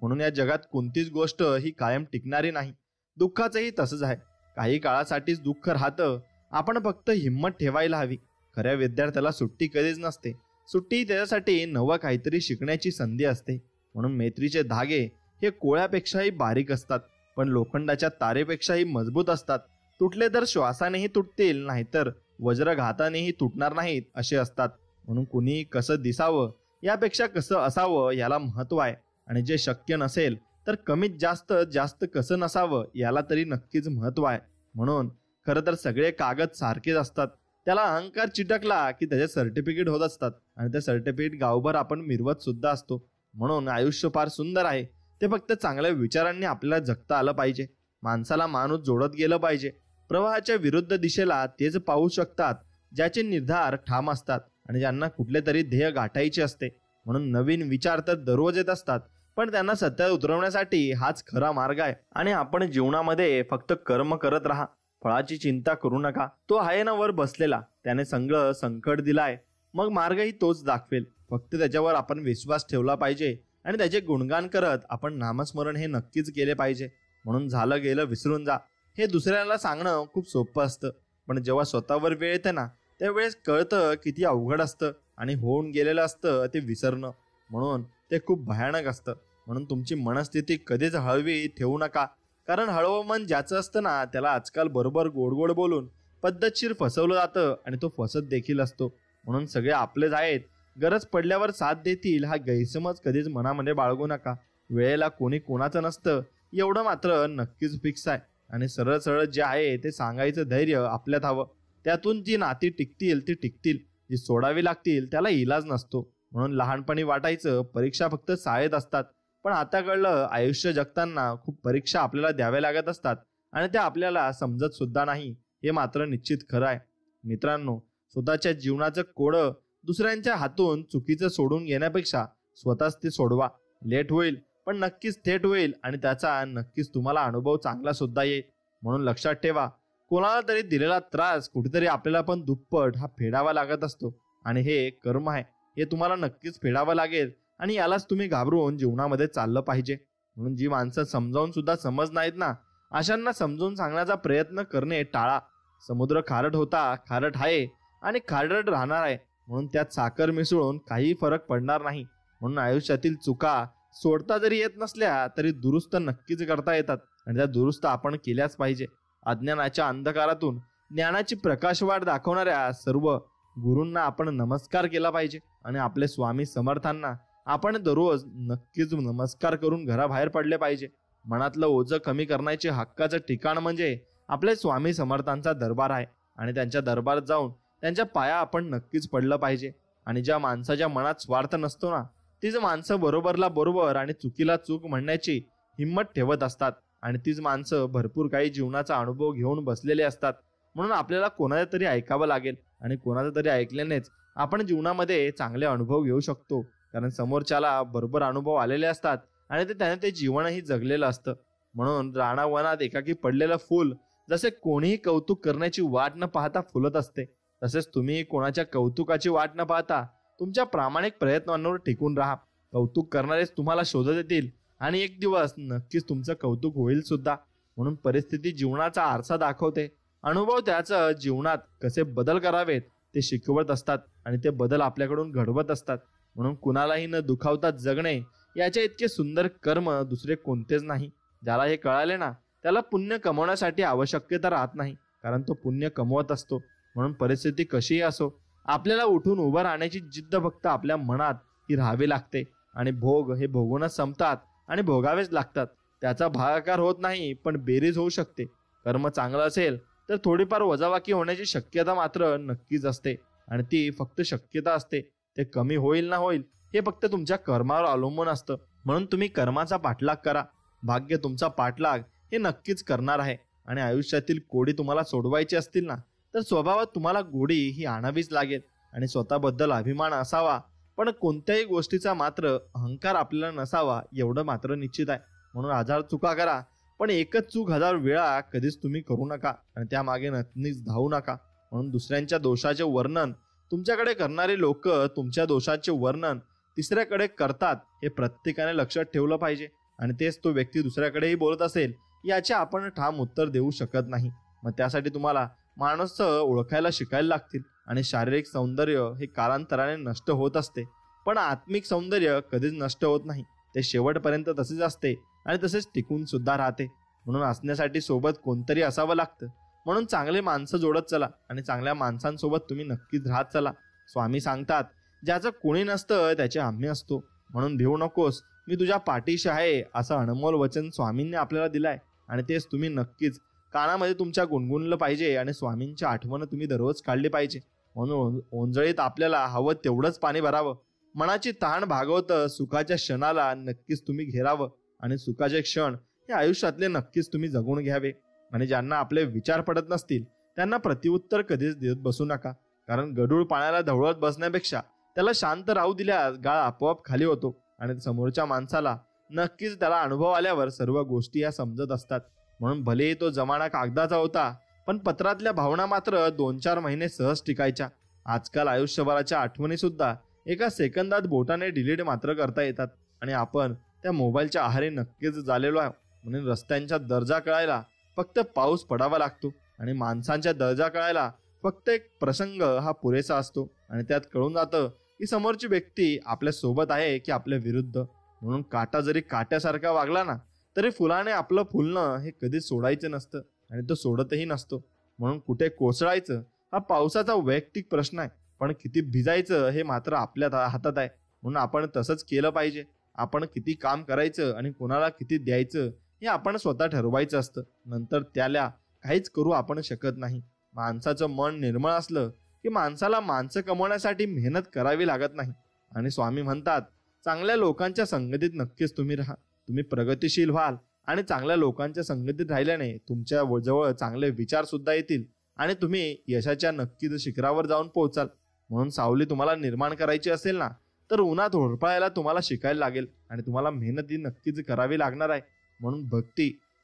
म्हणून या जगात कोणतीच गोष्ट ही कायम टिकणारी नाही. दुःखाचंही तसंच आहे. काही काळासाठीच दुःख राहतं. आपण फक्त हिंमत ठेवायला हवी. खऱ्या विद्यार्थ्याला सुट्टी कधीच नसते. सुट्टी त्याच्यासाठी नवं काहीतरी शिकण्याची संधी असते. म्हणून मैत्रीचे धागे हे कोळ्यापेक्षाही बारीक असतात, पण लोखंडाच्या तारेपेक्षाही मजबूत असतात. तुटले तर श्वासानेही तुटतील, नाहीतर वज्रघातानेही तुटणार नाहीत असे असतात. म्हणून कुणी कसं दिसावं यापेक्षा कसं असावं याला महत्व आहे, आणि जे शक्य नसेल तर कमीत जास्त जास्त कसं नसावं याला तरी नक्कीच महत्व आहे. म्हणून खरं तर सगळे कागद सारखेच असतात. त्याला अहंकार चिटकला की त्याचे सर्टिफिकेट होत असतात, आणि ते सर्टिफिकेट गावभर आपण मिरवत सुद्धा असतो. म्हणून आयुष्य फार सुंदर आहे, ते फक्त चांगल्या विचारांनी आपल्याला जगता आलं पाहिजे. माणसाला माणूस जोडत गेलं पाहिजे. प्रवाहाच्या विरुद्ध दिशेला तेच पाहू शकतात ज्याचे निर्धार ठाम असतात आणि ज्यांना कुठले तरी ध्येय गाठायचे असते. म्हणून नवीन विचार तर दररोज येत असतात, पण त्यांना सत्यात उतरवण्यासाठी हाच खरा मार्ग आहे. आणि आपण जीवनामध्ये फक्त कर्म करत राहा, फळाची चिंता करू नका. तो आहे ना वर बसलेला, त्याने सगळं संकट दिलाय, मग मार्गही तोच दाखवेल. फक्त त्याच्यावर आपण विश्वास ठेवला पाहिजे, आणि त्याचे गुणगान करत आपण नामस्मरण हे नक्कीच केले पाहिजे. म्हणून झालं गेलं विसरून जा हे दुसऱ्याला सांगणं खूप सोपं असतं, पण जेव्हा स्वतःवर वेळ येते ना त्यावेळेस कळतं किती अवघड असतं, आणि होऊन गेलेलं असतं ते विसरणं. म्हणून ते खूप भयानक असतं. म्हणून तुमची मनस्थिती कधीच हळवी ठेवू नका, कारण हळवं मन ज्याचं असतं ना त्याला आजकाल बरोबर गोड गोड बोलून पद्धतशीर फसवलं जातं, आणि तो फसत देखील असतो. म्हणून सगळे आपलेच आहेत, गरज पडल्यावर साथ देतील हा गैरसमज कधीच मनामध्ये बाळगू नका. वेळेला कोणी कोणाचं नसतं एवढं मात्र नक्कीच फिक्स आहे, आणि सरळ सरळ जे आहे ते सांगायचं धैर्य आपल्यात हवं. त्यातून जी नाती टिकतील ती टिकतील, जी सोडावी लागतील त्याला इलाज नसतो. म्हणून लहानपणी वाटायचं परीक्षा फक्त शाळेत असतात, पण आता कळलं आयुष्य जगताना खूप परीक्षा आपल्याला द्याव्या लागत असतात, आणि त्या आपल्याला समजत सुद्धा नाही हे मात्र निश्चित खरं आहे. मित्रांनो, स्वतःच्या जीवनाचं कोडं दुसऱ्यांच्या हातून चुकीचं सोडून घेण्यापेक्षा स्वतःच ते सोडवा. लेट होईल पण नक्कीच थेट होईल, आणि त्याचा नक्कीच तुम्हाला अनुभव चांगला सुद्धा येईल. म्हणून लक्षात ठेवा, कोणाला तरी दिलेला त्रास कुठेतरी आपल्याला पण दुप्पट हा फेडावा लागत असतो, आणि हे कर्म आहे, हे तुम्हाला नक्कीच फेडावं लागेल, आणि यालाच तुम्ही घाबरून जीवनामध्ये चाललं पाहिजे. म्हणून जी माणसं समजावून सुद्धा समज नाहीत ना, अशांना समजून सांगण्याचा प्रयत्न करणे टाळा. समुद्र खारट होता, खारट आहे, आणि खारट राहणार आहे. म्हणून त्यात साखर मिसळून काही फरक पडणार नाही. म्हणून आयुष्यातील चुका सोडता जरी येत नसल्या तरी दुरुस्त नक्कीच करता येतात, आणि त्या दुरुस्त आपण केल्याच पाहिजे. अज्ञानाच्या अंधकारातून ज्ञानाची प्रकाशवाट दाखवणाऱ्या सर्व गुरूंना आपण नमस्कार केला पाहिजे, आणि आपले स्वामी समर्थांना आपण दररोज नक्कीच नमस्कार करून घराबाहेर पडले पाहिजे. मनातलं ओझं कमी करण्याचे हक्काचं ठिकाण म्हणजे आपले स्वामी समर्थांचा दरबार आहे आणि त्यांच्या दरबारात जाऊन त्यांच्या पाया आपण नक्कीच पडलं पाहिजे. आणि ज्या माणसाच्या मनात स्वार्थ नसतो ना, तीच माणसं बरोबरला बरोबर आणि चुकीला चूक म्हणण्याची हिंमत ठेवत असतात. आणि तीच माणसं भरपूर काही जीवनाचा अनुभव घेऊन बसलेले असतात. म्हणून आपल्याला कोणाचं तरी ऐकावं लागेल आणि कोणाचं तरी ऐकल्यानेच आपण जीवनामध्ये चांगले अनुभव घेऊ शकतो. कारण समोरच्याला बरोबर अनुभव आलेले असतात आणि त्याने ते जीवनही जगलेलं असतं. म्हणून रानावनात एकाकी पडलेलं फूल जसे कोणीही कौतुक करण्याची वाट न पाहता फुलत असते, तसेच तुम्ही कोणाच्या कौतुकाची वाट न पाहता तुमच्या प्रामाणिक प्रयत्नांवर टिकून राहा. कौतुक करणारेच तुम्हाला शोधत येतील आणि एक दिवस नक्कीच तुमचं कौतुक होईल सुद्धा. म्हणून परिस्थिती जीवनाचा आरसा दाखवते. अनुभव त्याचं जीवनात कसे बदल करावेत ते शिकवत असतात आणि ते बदल आपल्याकडून घडवत असतात. म्हणून कुणालाही न दुखावता जगणे याचे इतके सुंदर कर्म दुसरे कोणतेच नाही. ज्याला हे कळाले ना, त्याला पुण्य कमवण्यासाठी आवश्यकता राहत नाही, कारण तो पुण्य कमवत असतो. म्हणून परिस्थिती कशीही असो, आपल्याला उठून उभं राहण्याची जिद्द फक्त आपल्या मनात ही राहावी लागते. आणि भोग हे भोगूनच संपतात आणि भोगावेच लागतात. त्याचा भागाकार होत नाही, पण बेरीज होऊ शकते. कर्म चांगलं असेल तर थोडीफार वजाबाकी होण्याची शक्यता मात्र नक्कीच असते आणि ती फक्त शक्यता असते. ते कमी होईल ना होईल हे फक्त तुमच्या कर्मावर अवलंबून असतं. म्हणून तुम्ही कर्माचा पाठलाग करा. भाग्य तुमचा पाठलाग हे नक्कीच करणार आहे. आणि आयुष्यातील कोडी तुम्हाला सोडवायची असतील ना, तर स्वभावात तुम्हाला गोडी ही आणावीच लागेल. आणि स्वतःबद्दल अभिमान असावा, पण कोणत्याही गोष्टीचा मात्र अहंकार आपल्याला नसावा एवढं मात्र निश्चित आहे. म्हणून 1000 चुका करा, पण एकच चूक 1000 वेळा कधीच तुम्ही करू नका आणि त्यामागे नक्कीच धावू नका. म्हणून दुसऱ्यांच्या दोषाचे वर्णन तुमच्याकडे करणारे लोक तुमच्या दोषाचे वर्णन तिसऱ्याकडे करतात हे प्रत्येकाने लक्षात ठेवलं पाहिजे. आणि तेच तो व्यक्ती दुसऱ्याकडेही बोलत असेल याचे आपण ठाम उत्तर देऊ शकत नाही. मग त्यासाठी तुम्हाला माणूस ओळखायला शिकायला लागतील. आणि शारीरिक सौंदर्य हे कालांतराने नष्ट होत असते, पण आत्मिक सौंदर्य कधीच नष्ट होत नाही. ते शेवटपर्यंत तसेच असते आणि तसेच टिकून सुद्धा राहते. म्हणून असण्यासाठी सोबत कोणतरी असावं लागतं. म्हणून चांगले माणसं जोडत चला आणि चांगल्या माणसांसोबत तुम्ही नक्कीच राहत चला. स्वामी सांगतात, ज्याचं कोणी नसतं त्याचे आम्ही असतो. म्हणून भिवू नकोस, मी तुझ्या पाठीशी आहे, असं अनमोल वचन स्वामींनी आपल्याला दिलंय. आणि तेच तुम्ही नक्कीच कानामध्ये तुमच्या गुणगुणलं पाहिजे आणि स्वामींची आठवण तुम्ही दररोज काढली पाहिजे. म्हणून ओंजळीत आपल्याला हवं तेवढंच पाणी भरावं. मनाची तहान भागवत सुखाच्या क्षणाला नक्कीच तुम्ही घेरावं. आणि सुखाचे क्षण हे आयुष्यातले नक्कीच तुम्ही जगून घ्यावे. आणि ज्यांना आपले विचार पडत नसतील त्यांना प्रतिउत्तर कधीच देत बसू नका. कारण गढूळ पाण्याला ढवळत बसण्यापेक्षा त्याला शांत राहू दिल्यास गाळ आपोआप खाली होतो. आणि समोरच्या माणसाला नक्कीच त्याला अनुभव आल्यावर सर्व गोष्टी या समजत असतात. म्हणून भलेही तो जमाना कागदाचा होता, पण पत्रातल्या भावना मात्र 2-4 महिने सहज टिकायच्या. आजकाल आयुष्यभराच्या आठवणी सुद्धा एका सेकंदात बोटाने डिलीट मात्र करता येतात. आणि आपण त्या मोबाईलच्या आहारी नक्कीच झालेलो आहे. म्हणून रस्त्यांचा दर्जा कळायला फक्त पाऊस पडावा लागतो आणि माणसांच्या दर्जा कळायला फक्त एक प्रसंग हा पुरेसा असतो. आणि त्यात कळून जातं की समोरची व्यक्ती आपल्या सोबत आहे की आपल्या विरुद्ध. म्हणून काटा जरी काट्यासारखा वागला ना, तरी फुलाने आपलं फुलणं हे कधीच सोडायचं नसतं आणि तो सोडतही नसतो. म्हणून कुठे कोसळायचं हा पावसाचा वैयक्तिक प्रश्न आहे, पण किती भिजायचं हे मात्र आपल्या हातात आहे. म्हणून आपण तसंच केलं पाहिजे. आपण किती काम करायचं आणि कोणाला किती द्यायचं हे आपण स्वतः ठरवायचं असतं. नंतर त्याला काहीच करू आपण शकत नाही. माणसाचं मन निर्मळ असलं की माणसाला माणसं कमवण्यासाठी मेहनत करावी लागत नाही. आणि स्वामी म्हणतात, चांगल्या लोकांच्या संगतीत नक्कीच तुम्ही राहा. तुम्ही प्रगतिशील व्हाल आणि चांगल्या लोकांच्या संगतीत राहिल्याने तुमच्या जवळ चांगले विचार सुद्धा येतील आणि तुम्ही यशाच्या नक्कीच शिखरावर जाऊन पोहोचाल. म्हणून सावली तुम्हाला निर्माण करायची असेल ना, तर उन्हात होरपळायला तुम्हाला शिकायला लागेल आणि तुम्हाला मेहनत ही नक्कीच करावी लागणार आहे. म्हणून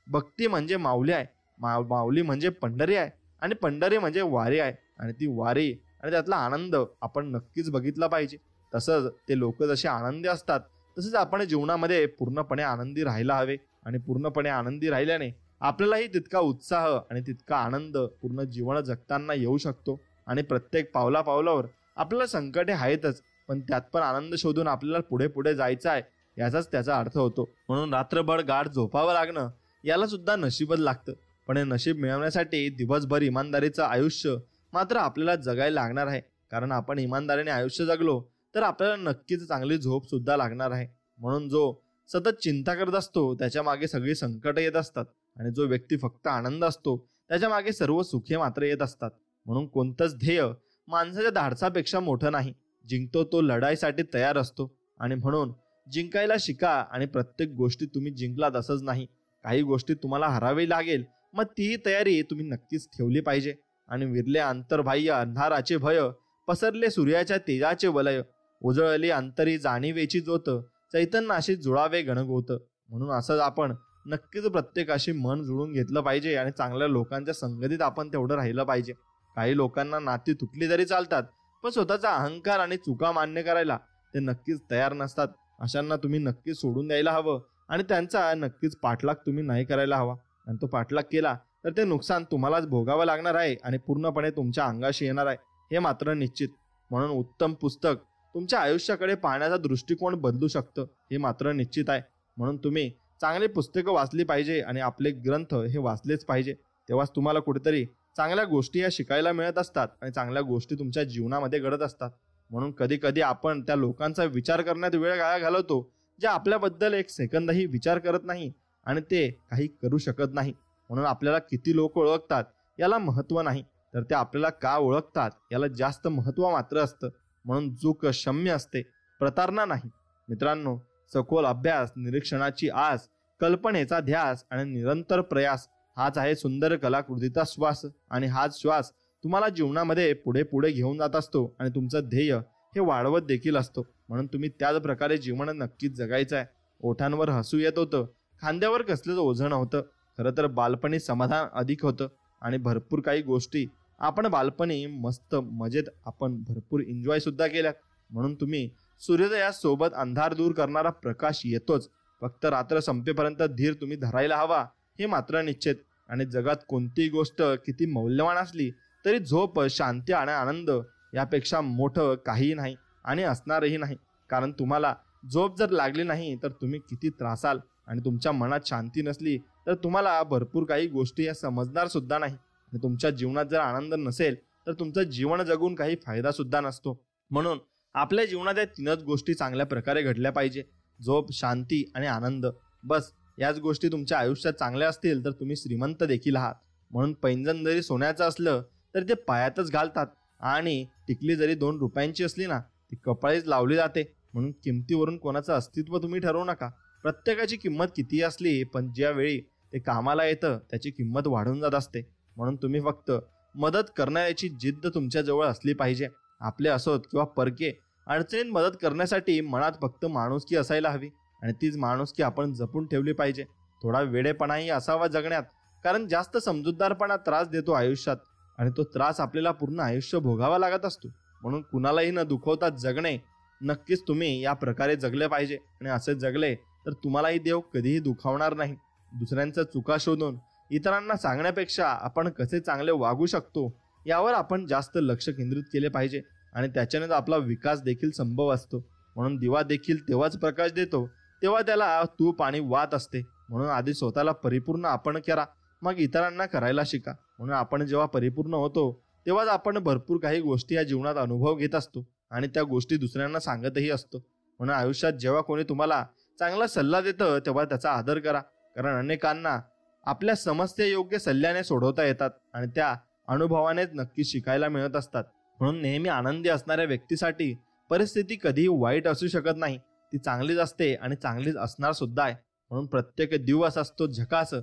भक्ती म्हणजे माऊली आहे, माऊली म्हणजे पंढरी आहे आणि पंढरी म्हणजे वारी आहे. आणि ती वारी आणि त्यातला आनंद आपण नक्कीच बघितला पाहिजे. तसंच ते लोक जसे आनंदी असतात तसेच आपण जीवनामध्ये पूर्णपणे आनंदी राहायला हवे. आणि पूर्णपणे आनंदी राहिल्याने आपल्यालाही तितका उत्साह आणि तितका आनंद पूर्ण जीवन जगताना येऊ शकतो. आणि प्रत्येक पावलावर आपल्याला संकटे आहेतच, पण त्यात पण आनंद शोधून आपल्याला पुढे पुढे जायचं आहे याचाच त्याचा अर्थ होतो. म्हणून रात्रभर गाढ झोपावं लागणं याला सुद्धा नशीबच लागतं. पण हे नशीब मिळवण्यासाठी दिवसभर इमानदारीचं आयुष्य मात्र आपल्याला जगायला लागणार आहे. कारण आपण इमानदारीने आयुष्य जगलो तर आपल्याला नक्कीच चांगली झोप सुद्धा लागणार आहे. म्हणून जो सतत चिंता करत असतो त्याच्या मागे सगळी संकट येत असतात, आणि जो व्यक्ती फक्त आनंद असतो त्याच्या मागे सर्व सुखे मात्र येत असतात. म्हणून कोणतंच ध्येय माणसाच्या धाडसापेक्षा मोठं नाही. जिंकतो तो लढाईसाठी तयार असतो, आणि म्हणून जिंकायला शिका. आणि प्रत्येक गोष्टी तुम्ही जिंकलात असंच नाही, काही गोष्टी तुम्हाला हरावी लागेल, मग तीही तयारी तुम्ही नक्कीच ठेवली पाहिजे. आणि विरले अंतर्बाह्य अंधाराचे भय, पसरले सूर्याच्या तेजाचे वलय, उजळली अंतरी जाणीवेची ज्योत, चैतन्याशी जुळावे गणगोत. म्हणून असंच आपण नक्कीच प्रत्येकाशी मन जुळून घेतलं पाहिजे, आणि चांगल्या लोकांच्या संगतीत आपण तेवढं राहिलं पाहिजे. काही लोकांना नाती तुटली तरी चालतात, पण स्वतःचा अहंकार आणि चुका मान्य करायला ते नक्कीच तयार नसतात. अशांना तुम्ही नक्कीच सोडून द्यायला हवं, आणि त्यांचा नक्कीच पाठलाग तुम्ही नाही करायला हवा. आणि तो पाठलाग केला तर ते नुकसान तुम्हालाच भोगावं लागणार आहे, आणि पूर्णपणे तुमच्या अंगाशी येणार आहे, हे मात्र निश्चित. म्हणून उत्तम पुस्तक तुमच्या आयुष्याकडे पाहण्याचा दृष्टिकोन बदलू शकतं, हे मात्र निश्चित आहे. म्हणून तुम्ही चांगली पुस्तकं वाचली पाहिजे, आणि आपले ग्रंथ हे वाचलेच पाहिजे. तेव्हाच तुम्हाला कुठेतरी चांगल्या गोष्टी या शिकायला मिळत असतात, आणि चांगल्या गोष्टी तुमच्या जीवनामध्ये घडत असतात. म्हणून कधी कधी आपण त्या लोकांचा विचार करण्यात वेळ घालवतो जे आपल्याबद्दल एक सेकंदही विचार करत नाही, आणि ते काही करू शकत नाही. म्हणून आपल्याला किती लोक ओळखतात याला महत्त्व नाही, तर ते आपल्याला का ओळखतात याला जास्त महत्त्व मात्र असतं. म्हणून चूक क्षम्य असते, प्रतारणा नाही. मित्रांनो, सखोल अभ्यास, निरीक्षणाची आस, कल्पनेचा ध्यास आणि निरंतर प्रयास हाच आहे सुंदर कलाकृतीचा श्वास. आणि हाच श्वास तुम्हाला जीवनामध्ये पुढे पुढे घेऊन जात असतो, आणि तुमचं ध्येय हे वाढवत देखील असतो. म्हणून तुम्ही त्याच प्रकारे जीवन नक्कीच जगायचं आहे. ओठांवर हसू येत होतं, खांद्यावर कसलंच ओझं नव्हतं. खरं तर बालपणी समाधान अधिक होतं, आणि भरपूर काही गोष्टी आपण बालपणी मस्त मजेत आपण भरपूर एन्जॉय सुद्धा केल्यात. म्हणून तुम्ही सूर्योदयासोबत अंधार दूर करणारा प्रकाश येतोच, फक्त रात्र संपेपर्यंत धीर तुम्ही धरायला हवा, हे मात्र निश्चित. आणि जगात कोणतीही गोष्ट किती मौल्यवान असली तरी झोप, शांती आणि आनंद यापेक्षा मोठं काहीही नाही, आणि असणारही नाही. कारण तुम्हाला झोप जर लागली नाही तर तुम्ही किती त्रासाल, आणि तुमच्या मनात शांती नसली तर तुम्हाला भरपूर काही गोष्टी या समजणार सुद्धा नाही. आणि तुमच्या जीवनात जर आनंद नसेल तर तुमचं जीवन जगून काही फायदा सुद्धा नसतो. म्हणून आपल्या जीवनात या तीनच गोष्टी चांगल्या प्रकारे घडल्या पाहिजे: झोप, शांती आणि आनंद. बस याच गोष्टी तुमच्या आयुष्यात चांगल्या असतील तर तुम्ही श्रीमंत देखील आहात. म्हणून पैंजण जरी सोन्याचं असलं तरी ते पायातच घालतात, आणि टिकली जरी 2 रुपयांची असली ना ती कपाळीच लावली जाते. म्हणून किमतीवरून कोणाचं अस्तित्व तुम्ही ठरवू नका. प्रत्येकाची किंमत किती असली, पण ज्यावेळी ते कामाला येतं त्याची किंमत वाढून जात असते. म्हणून तुम्ही फक्त मदत करण्याची जिद्द तुमच्या जवळ असली पाहिजे. आपले असोत किंवा परके, अडचणीत मदत करण्यासाठी मनात फक्त माणुसकी असायला हवी, आणि तीच माणुसकी आपण जपून ठेवली पाहिजे. थोडा वेडेपणाही असावा जगण्यात, कारण जास्त समजूतदारपणा त्रास देतो आयुष्यात, आणि तो त्रास आपल्याला पूर्ण आयुष्य भोगावा लागत असतो. म्हणून कुणालाही न दुखवता जगणे नक्कीच तुम्ही या प्रकारे जगले पाहिजे. आणि असे जगले तर तुम्हालाही देव कधीही दुखावणार नाही. दुसऱ्यांच्या चुका शोधून इतरांना सांगण्यापेक्षा आपण कसे चांगले वागू शकतो यावर आपण जास्त लक्ष केंद्रित केले पाहिजे, आणि त्याच्यानेच आपला विकास देखील संभव असतो. म्हणून दिवा देखील तेव्हाच प्रकाश देतो तेव्हा त्याला तूप आणि वात असते. म्हणून आधी स्वतःला परिपूर्ण आपण करा, मग इतरांना करायला शिका. म्हणून आपण जेव्हा परिपूर्ण होतो तेव्हाच आपण भरपूर काही गोष्टी या जीवनात अनुभव घेत असतो, आणि त्या गोष्टी दुसऱ्यांना सांगतही असतो. म्हणून आयुष्यात जेव्हा कोणी तुम्हाला चांगला सल्ला देतं तेव्हा त्याचा आदर करा, कारण अनेकांना आपल्या समस्या योग्य सल्ल्याने सोडवता येतात, आणि त्या अनुभवानेच नक्की शिकायला मिळत असतात. म्हणून नेहमी आनंदी असणाऱ्या व्यक्तीसाठी परिस्थिती कधीही वाईट असू शकत नाही, ती चांगलीच असते, आणि चांगलीच असणार सुद्धा आहे. म्हणून प्रत्येक दिवस असतो झकास,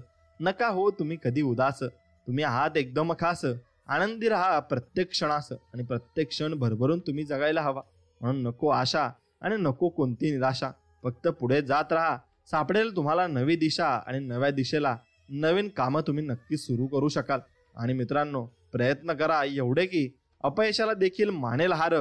नका हो तुम्ही कधी उदास, तुम्ही आहात एकदम खास, आनंदी राहा प्रत्येक क्षणास, आणि प्रत्येक क्षण भरभरून तुम्ही जगायला हवा. म्हणून नको आशा आणि नको कोणती निराशा, फक्त पुढे जात राहा. सापडेल तुम्हाला नवी दिशा, आणि नव्या दिशेला नवीन कामं तुम्ही नक्की सुरू करू शकाल. आणि मित्रांनो, प्रयत्न करा एवढे की अपयशाला देखील मानेल हार.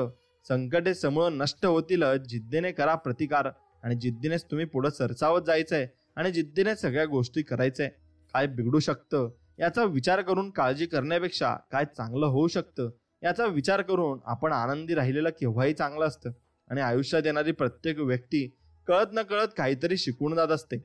संकटे समूळ नष्ट होतील, जिद्दीने करा प्रतिकार, आणि जिद्दीनेच तुम्ही पुढे सरसावत जायचंय, आणि जिद्दीने सगळ्या गोष्टी करायचंय. काय बिघडू शकतं याचा विचार करून काळजी करण्यापेक्षा काय चांगलं होऊ शकतं याचा विचार करून आपण आनंदी राहिलेलं केव्हाही चांगलं असतं. आणि आयुष्यात येणारी प्रत्येक व्यक्ती कळत न कळत काहीतरी शिकून जात असते.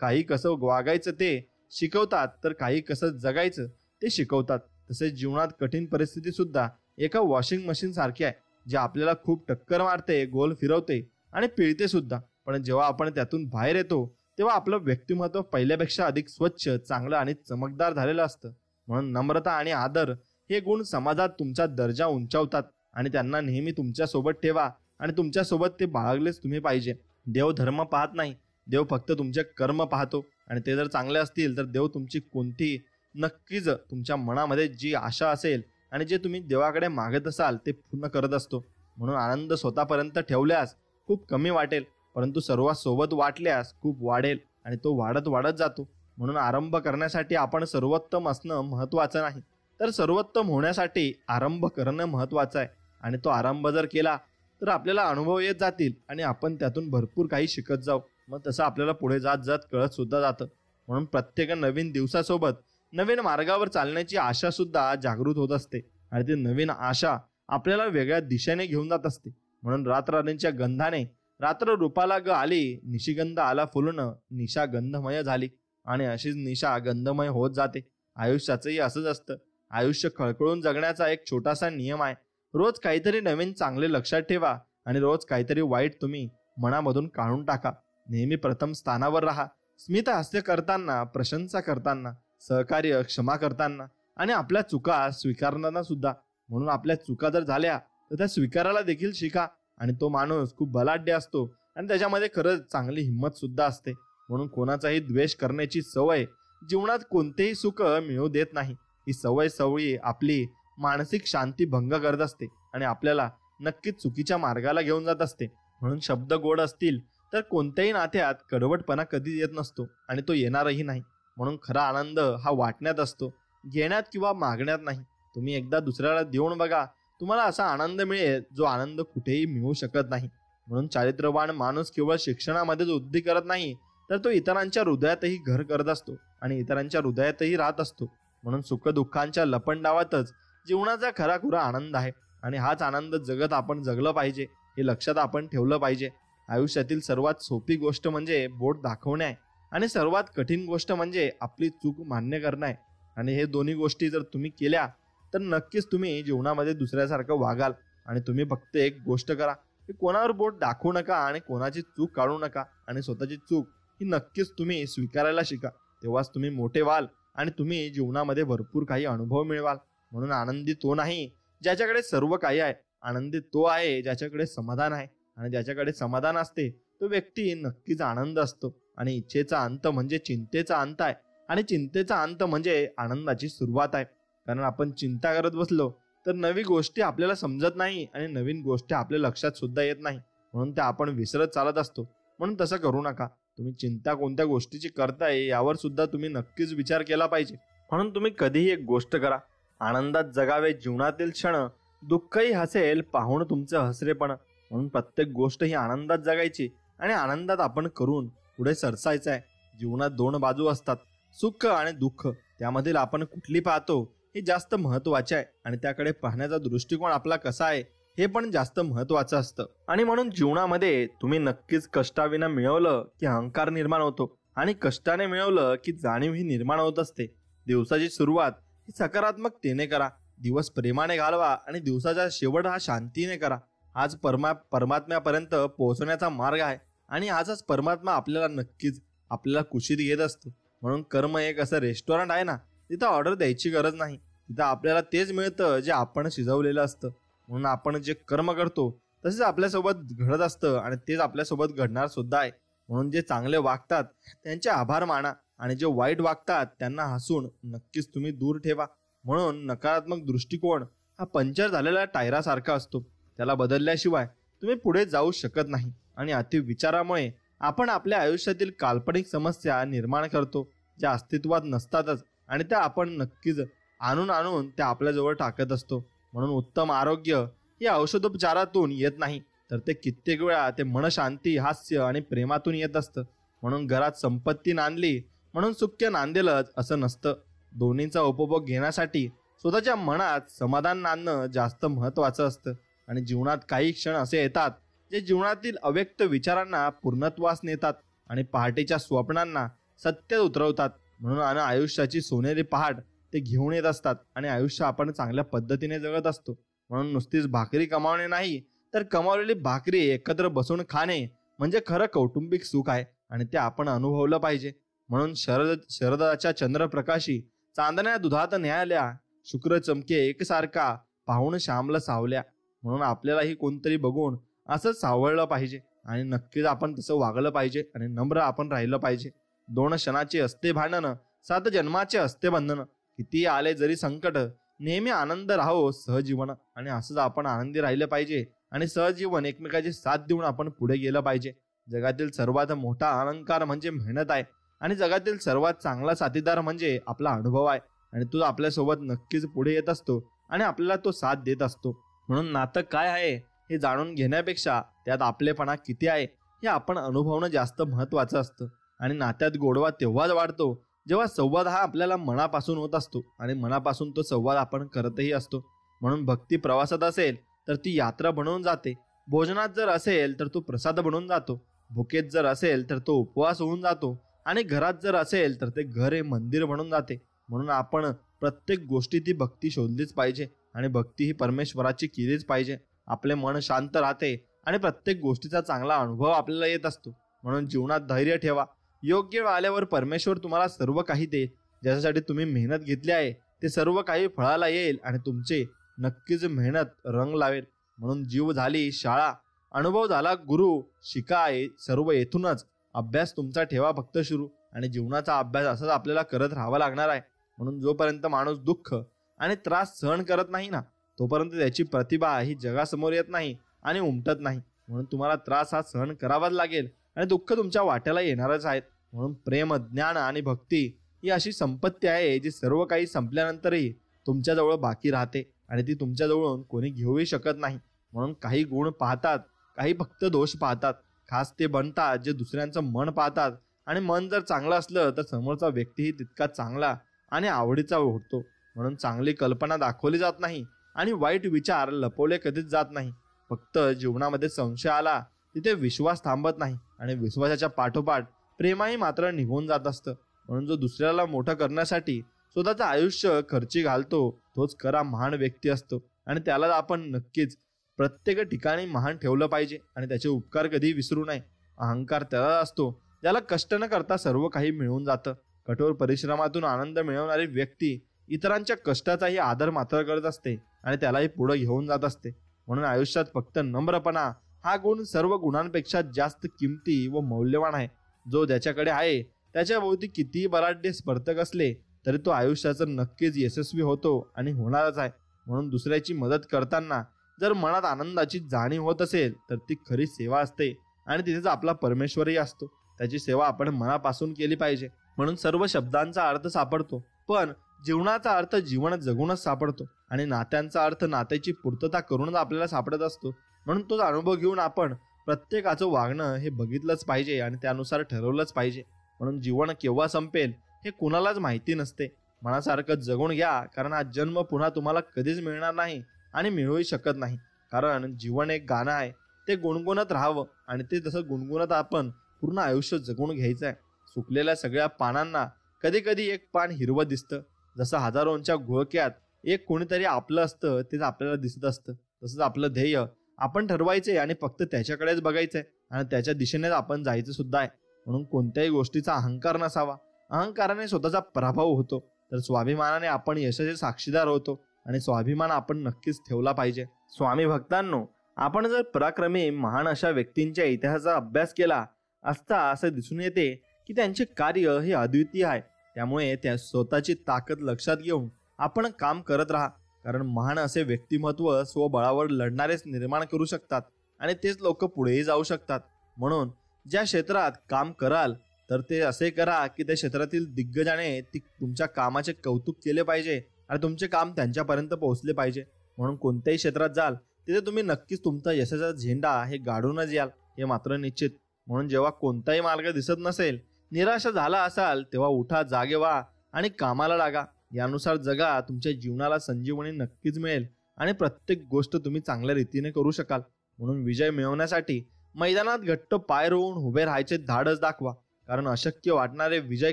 काही कसं वागायचं ते शिकवतात, तर काही कसं जगायचं ते शिकवतात. तसेच जीवनात कठीण परिस्थिती सुद्धा एका वॉशिंग मशीन सारखी आहे. जे आपल्याला खूप टक्कर मारते, गोल फिरवते आणि पिळते सुद्धा. पण जेव्हा आपण त्यातून बाहेर येतो तेव्हा आपलं व्यक्तिमत्व पहिल्यापेक्षा अधिक स्वच्छ, चांगलं आणि चमकदार झालेलं असतं. म्हणून नम्रता आणि आदर हे गुण समाजात तुमचा दर्जा उंचावतात आणि त्यांना नेहमी तुमच्या सोबत ठेवा आणि तुमच्या सोबत ते बाळगलेच तुम्ही पाहिजे. देव धर्म पाहत नाही, देव फक्त तुमचे कर्म पाहतो आणि ते जर चांगले असतील तर देव तुमची कोणती नक्कीच तुमच्या मनामध्ये जी आशा असेल आणि जे तुम्ही देवाकडे मागत असाल ते पूर्ण करत असतो. म्हणून आनंद स्वतःपर्यंत ठेवल्यास खूप कमी वाटेल, परंतु सर्वात सोबत वाटल्यास खूप वाढेल आणि तो वाढत वाढत जातो. म्हणून आरंभ करण्यासाठी आपण सर्वोत्तम असणं महत्त्वाचं नाही, तर सर्वोत्तम होण्यासाठी आरंभ करणं महत्त्वाचं आहे. आणि तो आरंभ जर केला तर आपल्याला अनुभव येत जातील आणि आपण त्यातून भरपूर काही शिकत जाऊ. मग तसं आपल्याला पुढे जात जात कळत सुद्धा जातं. म्हणून प्रत्येक नवीन दिवसासोबत नवीन मार्गावर चालण्याची आशा सुद्धा जागृत होत असते आणि ती नवीन आशा आपल्याला वेगळ्या दिशेने घेऊन जात असते. म्हणून रात्रराणीच्या गंधाने रात्र रूपाला ग आली, निशिगंध आला फुलून निशा गंधमय झाली. आणि अशीच निशा गंधमय होत जाते. आयुष्याचंही असंच असतं. आयुष्य खळखळून जगण्याचा एक छोटासा नियम आहे. रोज काहीतरी नवीन चांगले लक्षात ठेवा आणि रोज काहीतरी वाईट तुम्ही मनामधून काढून टाका. नेहमी प्रथम स्थानावर राहा. स्मित हास्य करताना, प्रशंसा करताना, सहकार्य, क्षमा करताना आणि आपल्या चुका स्वीकारताना सुद्धा. म्हणून आपल्या चुका जर झाल्या तर त्या स्वीकारायला देखील शिका. आणि तो माणूस खूप बलाढ्य असतो आणि त्याच्यामध्ये खरंच चांगली हिंमत सुद्धा असते. म्हणून कोणाचाही द्वेष करण्याची सवय जीवनात कोणतेही सुख मिळू देत नाही. ही सवयी आपली मानसिक शांती भंग करत असते आणि आपल्याला नक्कीच चुकीच्या मार्गाला घेऊन जात असते. म्हणून शब्द गोड असतील तर कोणत्याही नात्यात कडवटपणा कधी येत नसतो आणि तो येणारही नाही. म्हणून खरा आनंद हा वाटण्यात असतो, घेण्यात किंवा मागण्यात नाही. तुम्ही एकदा दुसऱ्याला देऊन बघा, तुम्हाला असा आनंद मिळेल जो आनंद कुठेही मिळू शकत नाही. म्हणून चारित्र्यवान माणूस केवळ शिक्षणामध्येच वृद्धी करत नाही, तर तो इतरांच्या हृदयातही घर करत असतो आणि इतरांच्या हृदयातही राहत असतो. म्हणून सुखदुःखांच्या लपंडावातच जीवनाचा खराखुरा आनंद आहे आणि हाच आनंद जगत आपण जगलं पाहिजे, हे लक्षात आपण ठेवलं पाहिजे. आयुष्यातील सर्वात सोपी गोष्ट म्हणजे बोट दाखवणे आहे आणि सर्वात कठीण गोष्ट म्हणजे आपली चूक मान्य करणं आहे. आणि हे दोन्ही गोष्टी जर तुम्ही केल्या तर नक्कीच तुम्ही जीवनामध्ये दुसऱ्यासारखं वागाल. आणि तुम्ही फक्त एक गोष्ट करा, की कोणावर बोट दाखवू नका आणि कोणाची चूक काढू नका आणि स्वतःची चूक ही नक्कीच तुम्ही स्वीकारायला शिका. तेव्हाच तुम्ही मोठे व्हाल आणि तुम्ही जीवनामध्ये भरपूर काही अनुभव मिळवाल. म्हणून आनंदी तो नाही ज्याच्याकडे सर्व काही आहे, आनंदी तो आहे ज्याच्याकडे समाधान आहे. आणि ज्याच्याकडे समाधान असते तो व्यक्ती नक्कीच आनंद असतो. आणि इच्छेचा अंत म्हणजे चिंतेचा अंत आहे आणि चिंतेचा अंत म्हणजे आनंदाची सुरुवात आहे. कारण आपण चिंता करत बसलो तर नवी गोष्टी आपल्याला समजत नाही आणि नवीन गोष्टी आपल्या लक्षात सुद्धा येत नाही, म्हणून त्या आपण विसरत चालत असतो. म्हणून तसं करू नका. तुम्ही चिंता कोणत्या गोष्टीची करताय यावर सुद्धा तुम्ही नक्कीच विचार केला पाहिजे. म्हणून तुम्ही कधीही एक गोष्ट करा, आनंदात जगावे जीवनातील क्षण, दुःखही हसेल पाहून तुमचं हसरेपण. म्हणून प्रत्येक गोष्ट ही आनंदात जगायची आणि आनंदात आपण करून पुढे सरसायचं आहे. जीवनात दोन बाजू असतात, सुख आणि दुःख. त्यामधील आपण कुठली पाहतो हे जास्त महत्वाचे आहे आणि त्याकडे पाहण्याचा दृष्टिकोन आपला कसा आहे हे पण जास्त महत्वाचं असतं. आणि म्हणून जीवनामध्ये तुम्ही नक्कीच कष्टाविना मिळवलं की अहंकार निर्माण होतो आणि कष्टाने मिळवलं की जाणीव ही निर्माण होत असते. दिवसाची सुरुवात ही सकारात्मकतेने करा, दिवस प्रेमाने घालवा आणि दिवसाचा शेवट हा शांतीने करा. आज परमात्म्यापर्यंत पोहोचण्याचा मार्ग आहे आणि आजच परमात्मा आपल्याला नक्कीच आपल्याला कुशीत घेत असतो. म्हणून कर्म एक असं रेस्टॉरंट आहे ना, तिथं ऑर्डर द्यायची गरज नाही. तिथं आपल्याला तेच मिळतं जे आपण शिजवलेलं असतं. म्हणून आपण जे कर्म करतो तसेच आपल्यासोबत घडत असतं आणि तेच आपल्यासोबत घडणार सुद्धा आहे. म्हणून जे चांगले वागतात त्यांचे आभार माना आणि जे वाईट वागतात त्यांना हसून नक्कीच तुम्ही दूर ठेवा. म्हणून नकारात्मक दृष्टिकोन हा पंक्चर झालेल्या टायरासारखा असतो, त्याला बदलल्याशिवाय तुम्ही पुढे जाऊ शकत नाही. आणि अतिविचारामुळे आपण आपल्या आयुष्यातील काल्पनिक समस्या निर्माण करतो ज्या अस्तित्वात नसतातच आणि त्या आपण नक्कीच आणून त्या आपल्याजवळ टाकत असतो. म्हणून उत्तम आरोग्य हे औषधोपचारातून येत नाही, तर ते कित्येक वेळा ते मनशांती, हास्य आणि प्रेमातून येत असतं. म्हणून घरात संपत्ती नांदली म्हणून सुख नांदेलच असं नसतं. दोन्हीचा उपभोग घेण्यासाठी स्वतःच्या मनात समाधान नांदणं जास्त महत्वाचं असतं. आणि जीवनात काही क्षण असे येतात जे जीवनातील अव्यक्त विचारांना पूर्णत्वास नेतात आणि पहाटेच्या स्वप्नांना सत्यात उतरवतात. म्हणून आयुष्याची सोनेरी पहाट ते घेऊन येत असतात आणि आयुष्य आपण चांगल्या पद्धतीने जगत असतो. म्हणून नुसतीच भाकरी कमावणे नाही, तर कमावलेली भाकरी एकत्र बसून खाणे म्हणजे खरं कौटुंबिक सुख आहे आणि ते आपण अनुभवलं पाहिजे. म्हणून शरदाच्या चंद्रप्रकाशी चांदण्या दुधात न्यायाल्या, शुक्र चमके एकसारखा पाहून श्यामला सावल्या. म्हणून आपल्यालाही कोणतरी बघून असं सावळलं पाहिजे आणि नक्कीच आपण तसं वागलं पाहिजे आणि नम्र आपण राहिलं पाहिजे. 2 क्षणाचे असते भांडण, 7 जन्माचे असते बंधन. किती आले जरी संकट, नेहमी आनंद राहो सहजीवन. आणि असंच आपण आनंदी राहिलं पाहिजे आणि सहजीवन एकमेकाची साथ देऊन आपण पुढे गेलं पाहिजे. जगातील सर्वात मोठा अलंकार म्हणजे मेहनत आहे आणि जगातील सर्वात चांगला साथीदार म्हणजे आपला अनुभव आहे. आणि तो आपल्यासोबत नक्कीच पुढे येत असतो आणि आपल्याला तो साथ देत असतो. म्हणून नातं काय आहे हे जाणून घेण्यापेक्षा त्यात आपलेपणा किती आहे हे आपण अनुभवणं जास्त महत्वाचं असतं. आणि नात्यात गोडवा तेव्हाच वाढतो जेव्हा संवाद हा आपल्याला मनापासून होत असतो आणि मनापासून तो संवाद आपण करतही असतो. म्हणून भक्ती प्रवासात असेल तर ती यात्रा बनवून जाते, भोजनात जर असेल तर तो प्रसाद बनून जातो, भुकेत जर असेल तर तो उपवास होऊन जातो आणि घरात जर असेल तर ते घर हे मंदिर बनून जाते. म्हणून आपण प्रत्येक गोष्टी ती भक्ती शोधलीच पाहिजे आणि भक्ती ही परमेश्वराची केलीच पाहिजे. आपले मन शांत राहते आणि प्रत्येक गोष्टीचा चांगला अनुभव आपल्याला येत असतो. म्हणून जीवनात धैर्य ठेवा. योग्य वेळ आल्यावर परमेश्वर तुम्हाला सर्व काही देईल. ज्याच्यासाठी तुम्ही मेहनत घेतली आहे ते सर्व काही फळाला येईल आणि तुमचे नक्कीच मेहनत रंग लावेल. म्हणून जीव झाली शाळा, अनुभव झाला गुरु. शिका सर्व येथूनच. अभ्यास तुमचा ठेवा फक्त सुरू आणि जीवनाचा अभ्यास असाच आपल्याला करत राहावा लागणार आहे. म्हणून जोपर्यंत माणूस दुःख आणि त्रास सहन करत नाही ना, तोपर्यंत त्याची प्रतिभा ही जगासमोर येत नाही आणि उमटत नाही. म्हणून तुम्हाला त्रास हा सहन करावाच लागेल आणि दुःख तुमच्या वाट्याला येणारच आहेत. म्हणून प्रेम, ज्ञान आणि भक्ती ही अशी संपत्ती आहे जी सर्व काही संपल्यानंतरही तुमच्याजवळ बाकी राहते आणि ती तुमच्याजवळून कोणी घेऊही शकत नाही. म्हणून काही गुण पाहतात, काही फक्त दोष पाहतात. खास ते बनतात जे दुसऱ्यांचं मन पाहतात. आणि मन जर चांगलं असलं तर समोरचा व्यक्तीही तितका चांगला आणि आवडीचा होतो. म्हणून चांगली कल्पना दाखवली जात नाही आणि वाईट विचार लपवले कधीच जात नाही. फक्त जीवनामध्ये संशय आला तिथे विश्वास थांबत नाही आणि विश्वासाच्या पाठोपाठ प्रेमाही मात्र निघून जात असतं. म्हणून जो दुसऱ्याला मोठं करण्यासाठी स्वतःचं आयुष्य खर्ची घालतो तोच खरा महान व्यक्ती असतो आणि त्याला आपण नक्कीच प्रत्येक ठिकाणी महान ठेवलं पाहिजे आणि त्याचे उपकार कधी विसरू नये. अहंकार त्याला असतो ज्याला कष्ट न करता सर्व काही मिळून जातं. कठोर परिश्रमातून आनंद मिळवणारी व्यक्ती इतरांच्या कष्टाचाही आदर मात्र करत असते आणि त्यालाही पुढे घेऊन जात असते. म्हणून आयुष्यात फक्त नम्रपणा हा गुण सर्व गुणांपेक्षा जास्त किमती व मौल्यवान आहे. जो ज्याच्याकडे आहे त्याच्या भोवती कितीही बलाढ्य स्पर्धक असले तरी तो आयुष्याचं नक्कीच यशस्वी होतो आणि होणारच आहे. म्हणून दुसऱ्याची मदत करताना जर मनात आनंदाची जाणीव होत असेल तर ती खरी सेवा असते आणि तिथेच आपला परमेश्वरही असतो. त्याची सेवा आपण मनापासून केली पाहिजे. म्हणून सर्व शब्दांचा अर्थ सापडतो, पण जीवनाचा अर्थ जीवन जगूनच सापडतो आणि नात्यांचा अर्थ नात्याची पूर्तता करूनच आपल्याला सापडत असतो. म्हणून तोच अनुभव घेऊन आपण प्रत्येकाचं वागणं हे बघितलंच पाहिजे आणि त्यानुसार ठरवलंच पाहिजे. म्हणून जीवन केव्हा संपेल हे कुणालाच माहिती नसते. मनासारखं जगून घ्या, कारण हा जन्म पुन्हा तुम्हाला कधीच मिळणार नाही आणि मिळूही शकत नाही. कारण जीवन एक गाणं आहे, ते गुणगुणत राहावं आणि ते तसं गुणगुणत आपण पूर्ण आयुष्य जगून घ्यायचं आहे. सुकलेल्या सगळ्या पानांना कधी कधी एक पान हिरवं दिसतं. जसं हजारोंच्या घोळक्यात एक कोणीतरी आपलं असतं तेच आपल्याला दिसत असतं. तसंच आपलं ध्येय आपण ठरवायचंय आणि फक्त त्याच्याकडेच बघायचंय आणि त्याच्या दिशेनेच आपण जायचं सुद्धा आहे. म्हणून कोणत्याही गोष्टीचा अहंकार नसावा. अहंकाराने स्वतःचा पराभव होतो तर स्वाभिमानाने आपण यशाचे साक्षीदार होतो आणि स्वाभिमान आपण नक्कीच ठेवला पाहिजे. स्वामी भक्तांनो, आपण जर पराक्रमी महान अशा व्यक्तींच्या इतिहासाचा अभ्यास केला असता असं दिसून येते की त्यांचे कार्य हे अद्वितीय आहे. त्यामुळे त्या स्वतःची ताकद लक्षात घेऊन आपण काम करत राहा, कारण महान असे व्यक्तिमत्व स्वबळावर लढणारेच निर्माण करू शकतात आणि तेच लोक पुढेही जाऊ शकतात. म्हणून ज्या क्षेत्रात काम कराल तर ते असे करा की त्या क्षेत्रातील दिग्गजाने तुमच्या कामाचे कौतुक केले पाहिजे आणि तुमचे काम त्यांच्यापर्यंत पोहोचले पाहिजे. म्हणून कोणत्याही क्षेत्रात जाल तिथे तुम्ही नक्कीच तुमचा यशाचा झेंडा हे गाडूनच याल, हे मात्र निश्चित. म्हणून जेव्हा कोणताही मार्ग दिसत नसेल, निराशा झाला असाल, तेव्हा उठा, जागे व्हा आणि कामाला लागा. यानुसार जगा. तुमच्या जीवनाला संजीवनी नक्कीच मिळेल आणि प्रत्येक गोष्ट तुम्ही चांगल्या रीतीने करू शकाल. म्हणून विजय मिळवण्यासाठी मैदानात घट्ट पाय रोवून उभे राहायचे धाडस दाखवा, कारण अशक्य वाटणारे विजय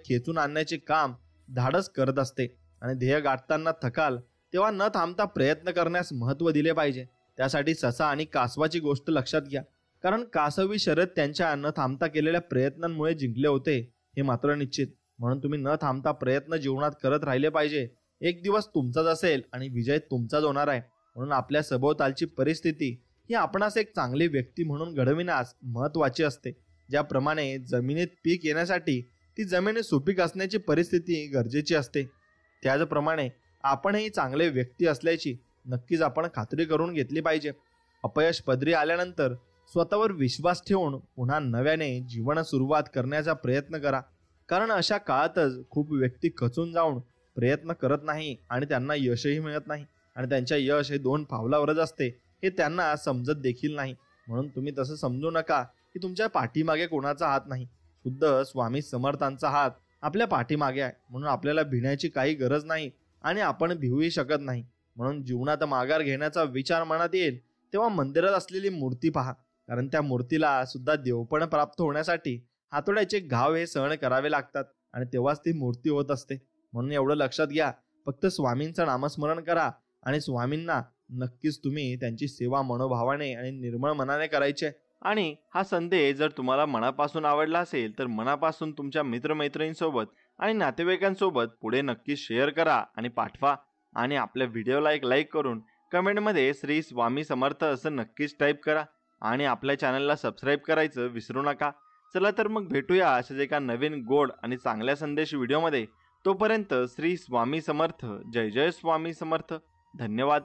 खेचून आणण्याचे काम धाडस करत असते आणि ध्येय गाठताना थकाल तेव्हा न थांबता प्रयत्न करण्यास महत्त्व दिले पाहिजे. त्यासाठी ससा आणि कासवाची गोष्ट लक्षात घ्या, कारण कासव ही शर्यत त्यांच्या न थांबता केलेल्या प्रयत्नांमुळे जिंकले होते हे मात्र निश्चित. म्हणून तुम्ही न थांबता प्रयत्न जीवनात करत राहिले पाहिजे. एक दिवस तुमचाच असेल आणि विजय तुमचाच होणार आहे. म्हणून आपल्या सभोवतालची परिस्थिती ही आपणास एक चांगली व्यक्ती म्हणून घडविण्यास महत्त्वाची असते. ज्याप्रमाणे जमिनीत पीक येण्यासाठी ती जमीन सुपीक असण्याची परिस्थिती गरजेची असते, त्याचप्रमाणे आपणही चांगले व्यक्ती असल्याची नक्कीच आपण खात्री करून घेतली पाहिजे. अपयश पदरी आल्यानंतर स्वतःवर विश्वास ठेवून पुन्हा नव्याने जीवन सुरुवात करण्याचा प्रयत्न करा. कारण अशा काळातच खूप व्यक्ती खचून जाऊन प्रयत्न करत नाही आणि त्यांना यशही मिळत नाही, आणि त्यांच्या यश हे 2 पावलावरच असते हे त्यांना समजत देखील नाही. म्हणून तुम्ही तसं समजू नका की तुमच्या पाठीमागे कोणाचा हात नाही. खुद्द स्वामी समर्थांचा हात आपल्या पाठीमागे आहे. म्हणून आपल्याला भिण्याची काही गरज नाही आणि आपण भिवूही शकत नाही. म्हणून जीवनात माघार घेण्याचा विचार मनात येईल तेव्हा मंदिरात असलेली मूर्ती पहा, कारण त्या मूर्तीला सुद्धा देवपण प्राप्त होण्यासाठी हातोड्याचे घाव हे सहन करावे लागतात आणि तेव्हाच ती मूर्ती होत असते. म्हणून एवढं लक्षात घ्या, फक्त स्वामींचं नामस्मरण करा आणि स्वामींना नक्कीच तुम्ही त्यांची सेवा मनोभावाने आणि निर्मळ मनाने करायचे. आणि हा संदेश जर तुम्हाला मनापासून आवडला असेल तर मनापासून तुमच्या मित्रमैत्रिणींसोबत आणि नातेवाईकांसोबत पुढे नक्की शेअर करा आणि पाठवा. आणि आपल्या व्हिडिओला एक लाईक करून कमेंटमध्ये श्री स्वामी समर्थ असं नक्कीच टाईप करा आणि आपल्या चॅनलला सबस्क्राईब करायचं विसरू नका. चला तर मग भेटूया अशाच एका नवीन गोड आणि चांगल्या संदेश व्हिडिओमध्ये. तोपर्यंत श्री स्वामी समर्थ. जय जय स्वामी समर्थ. धन्यवाद.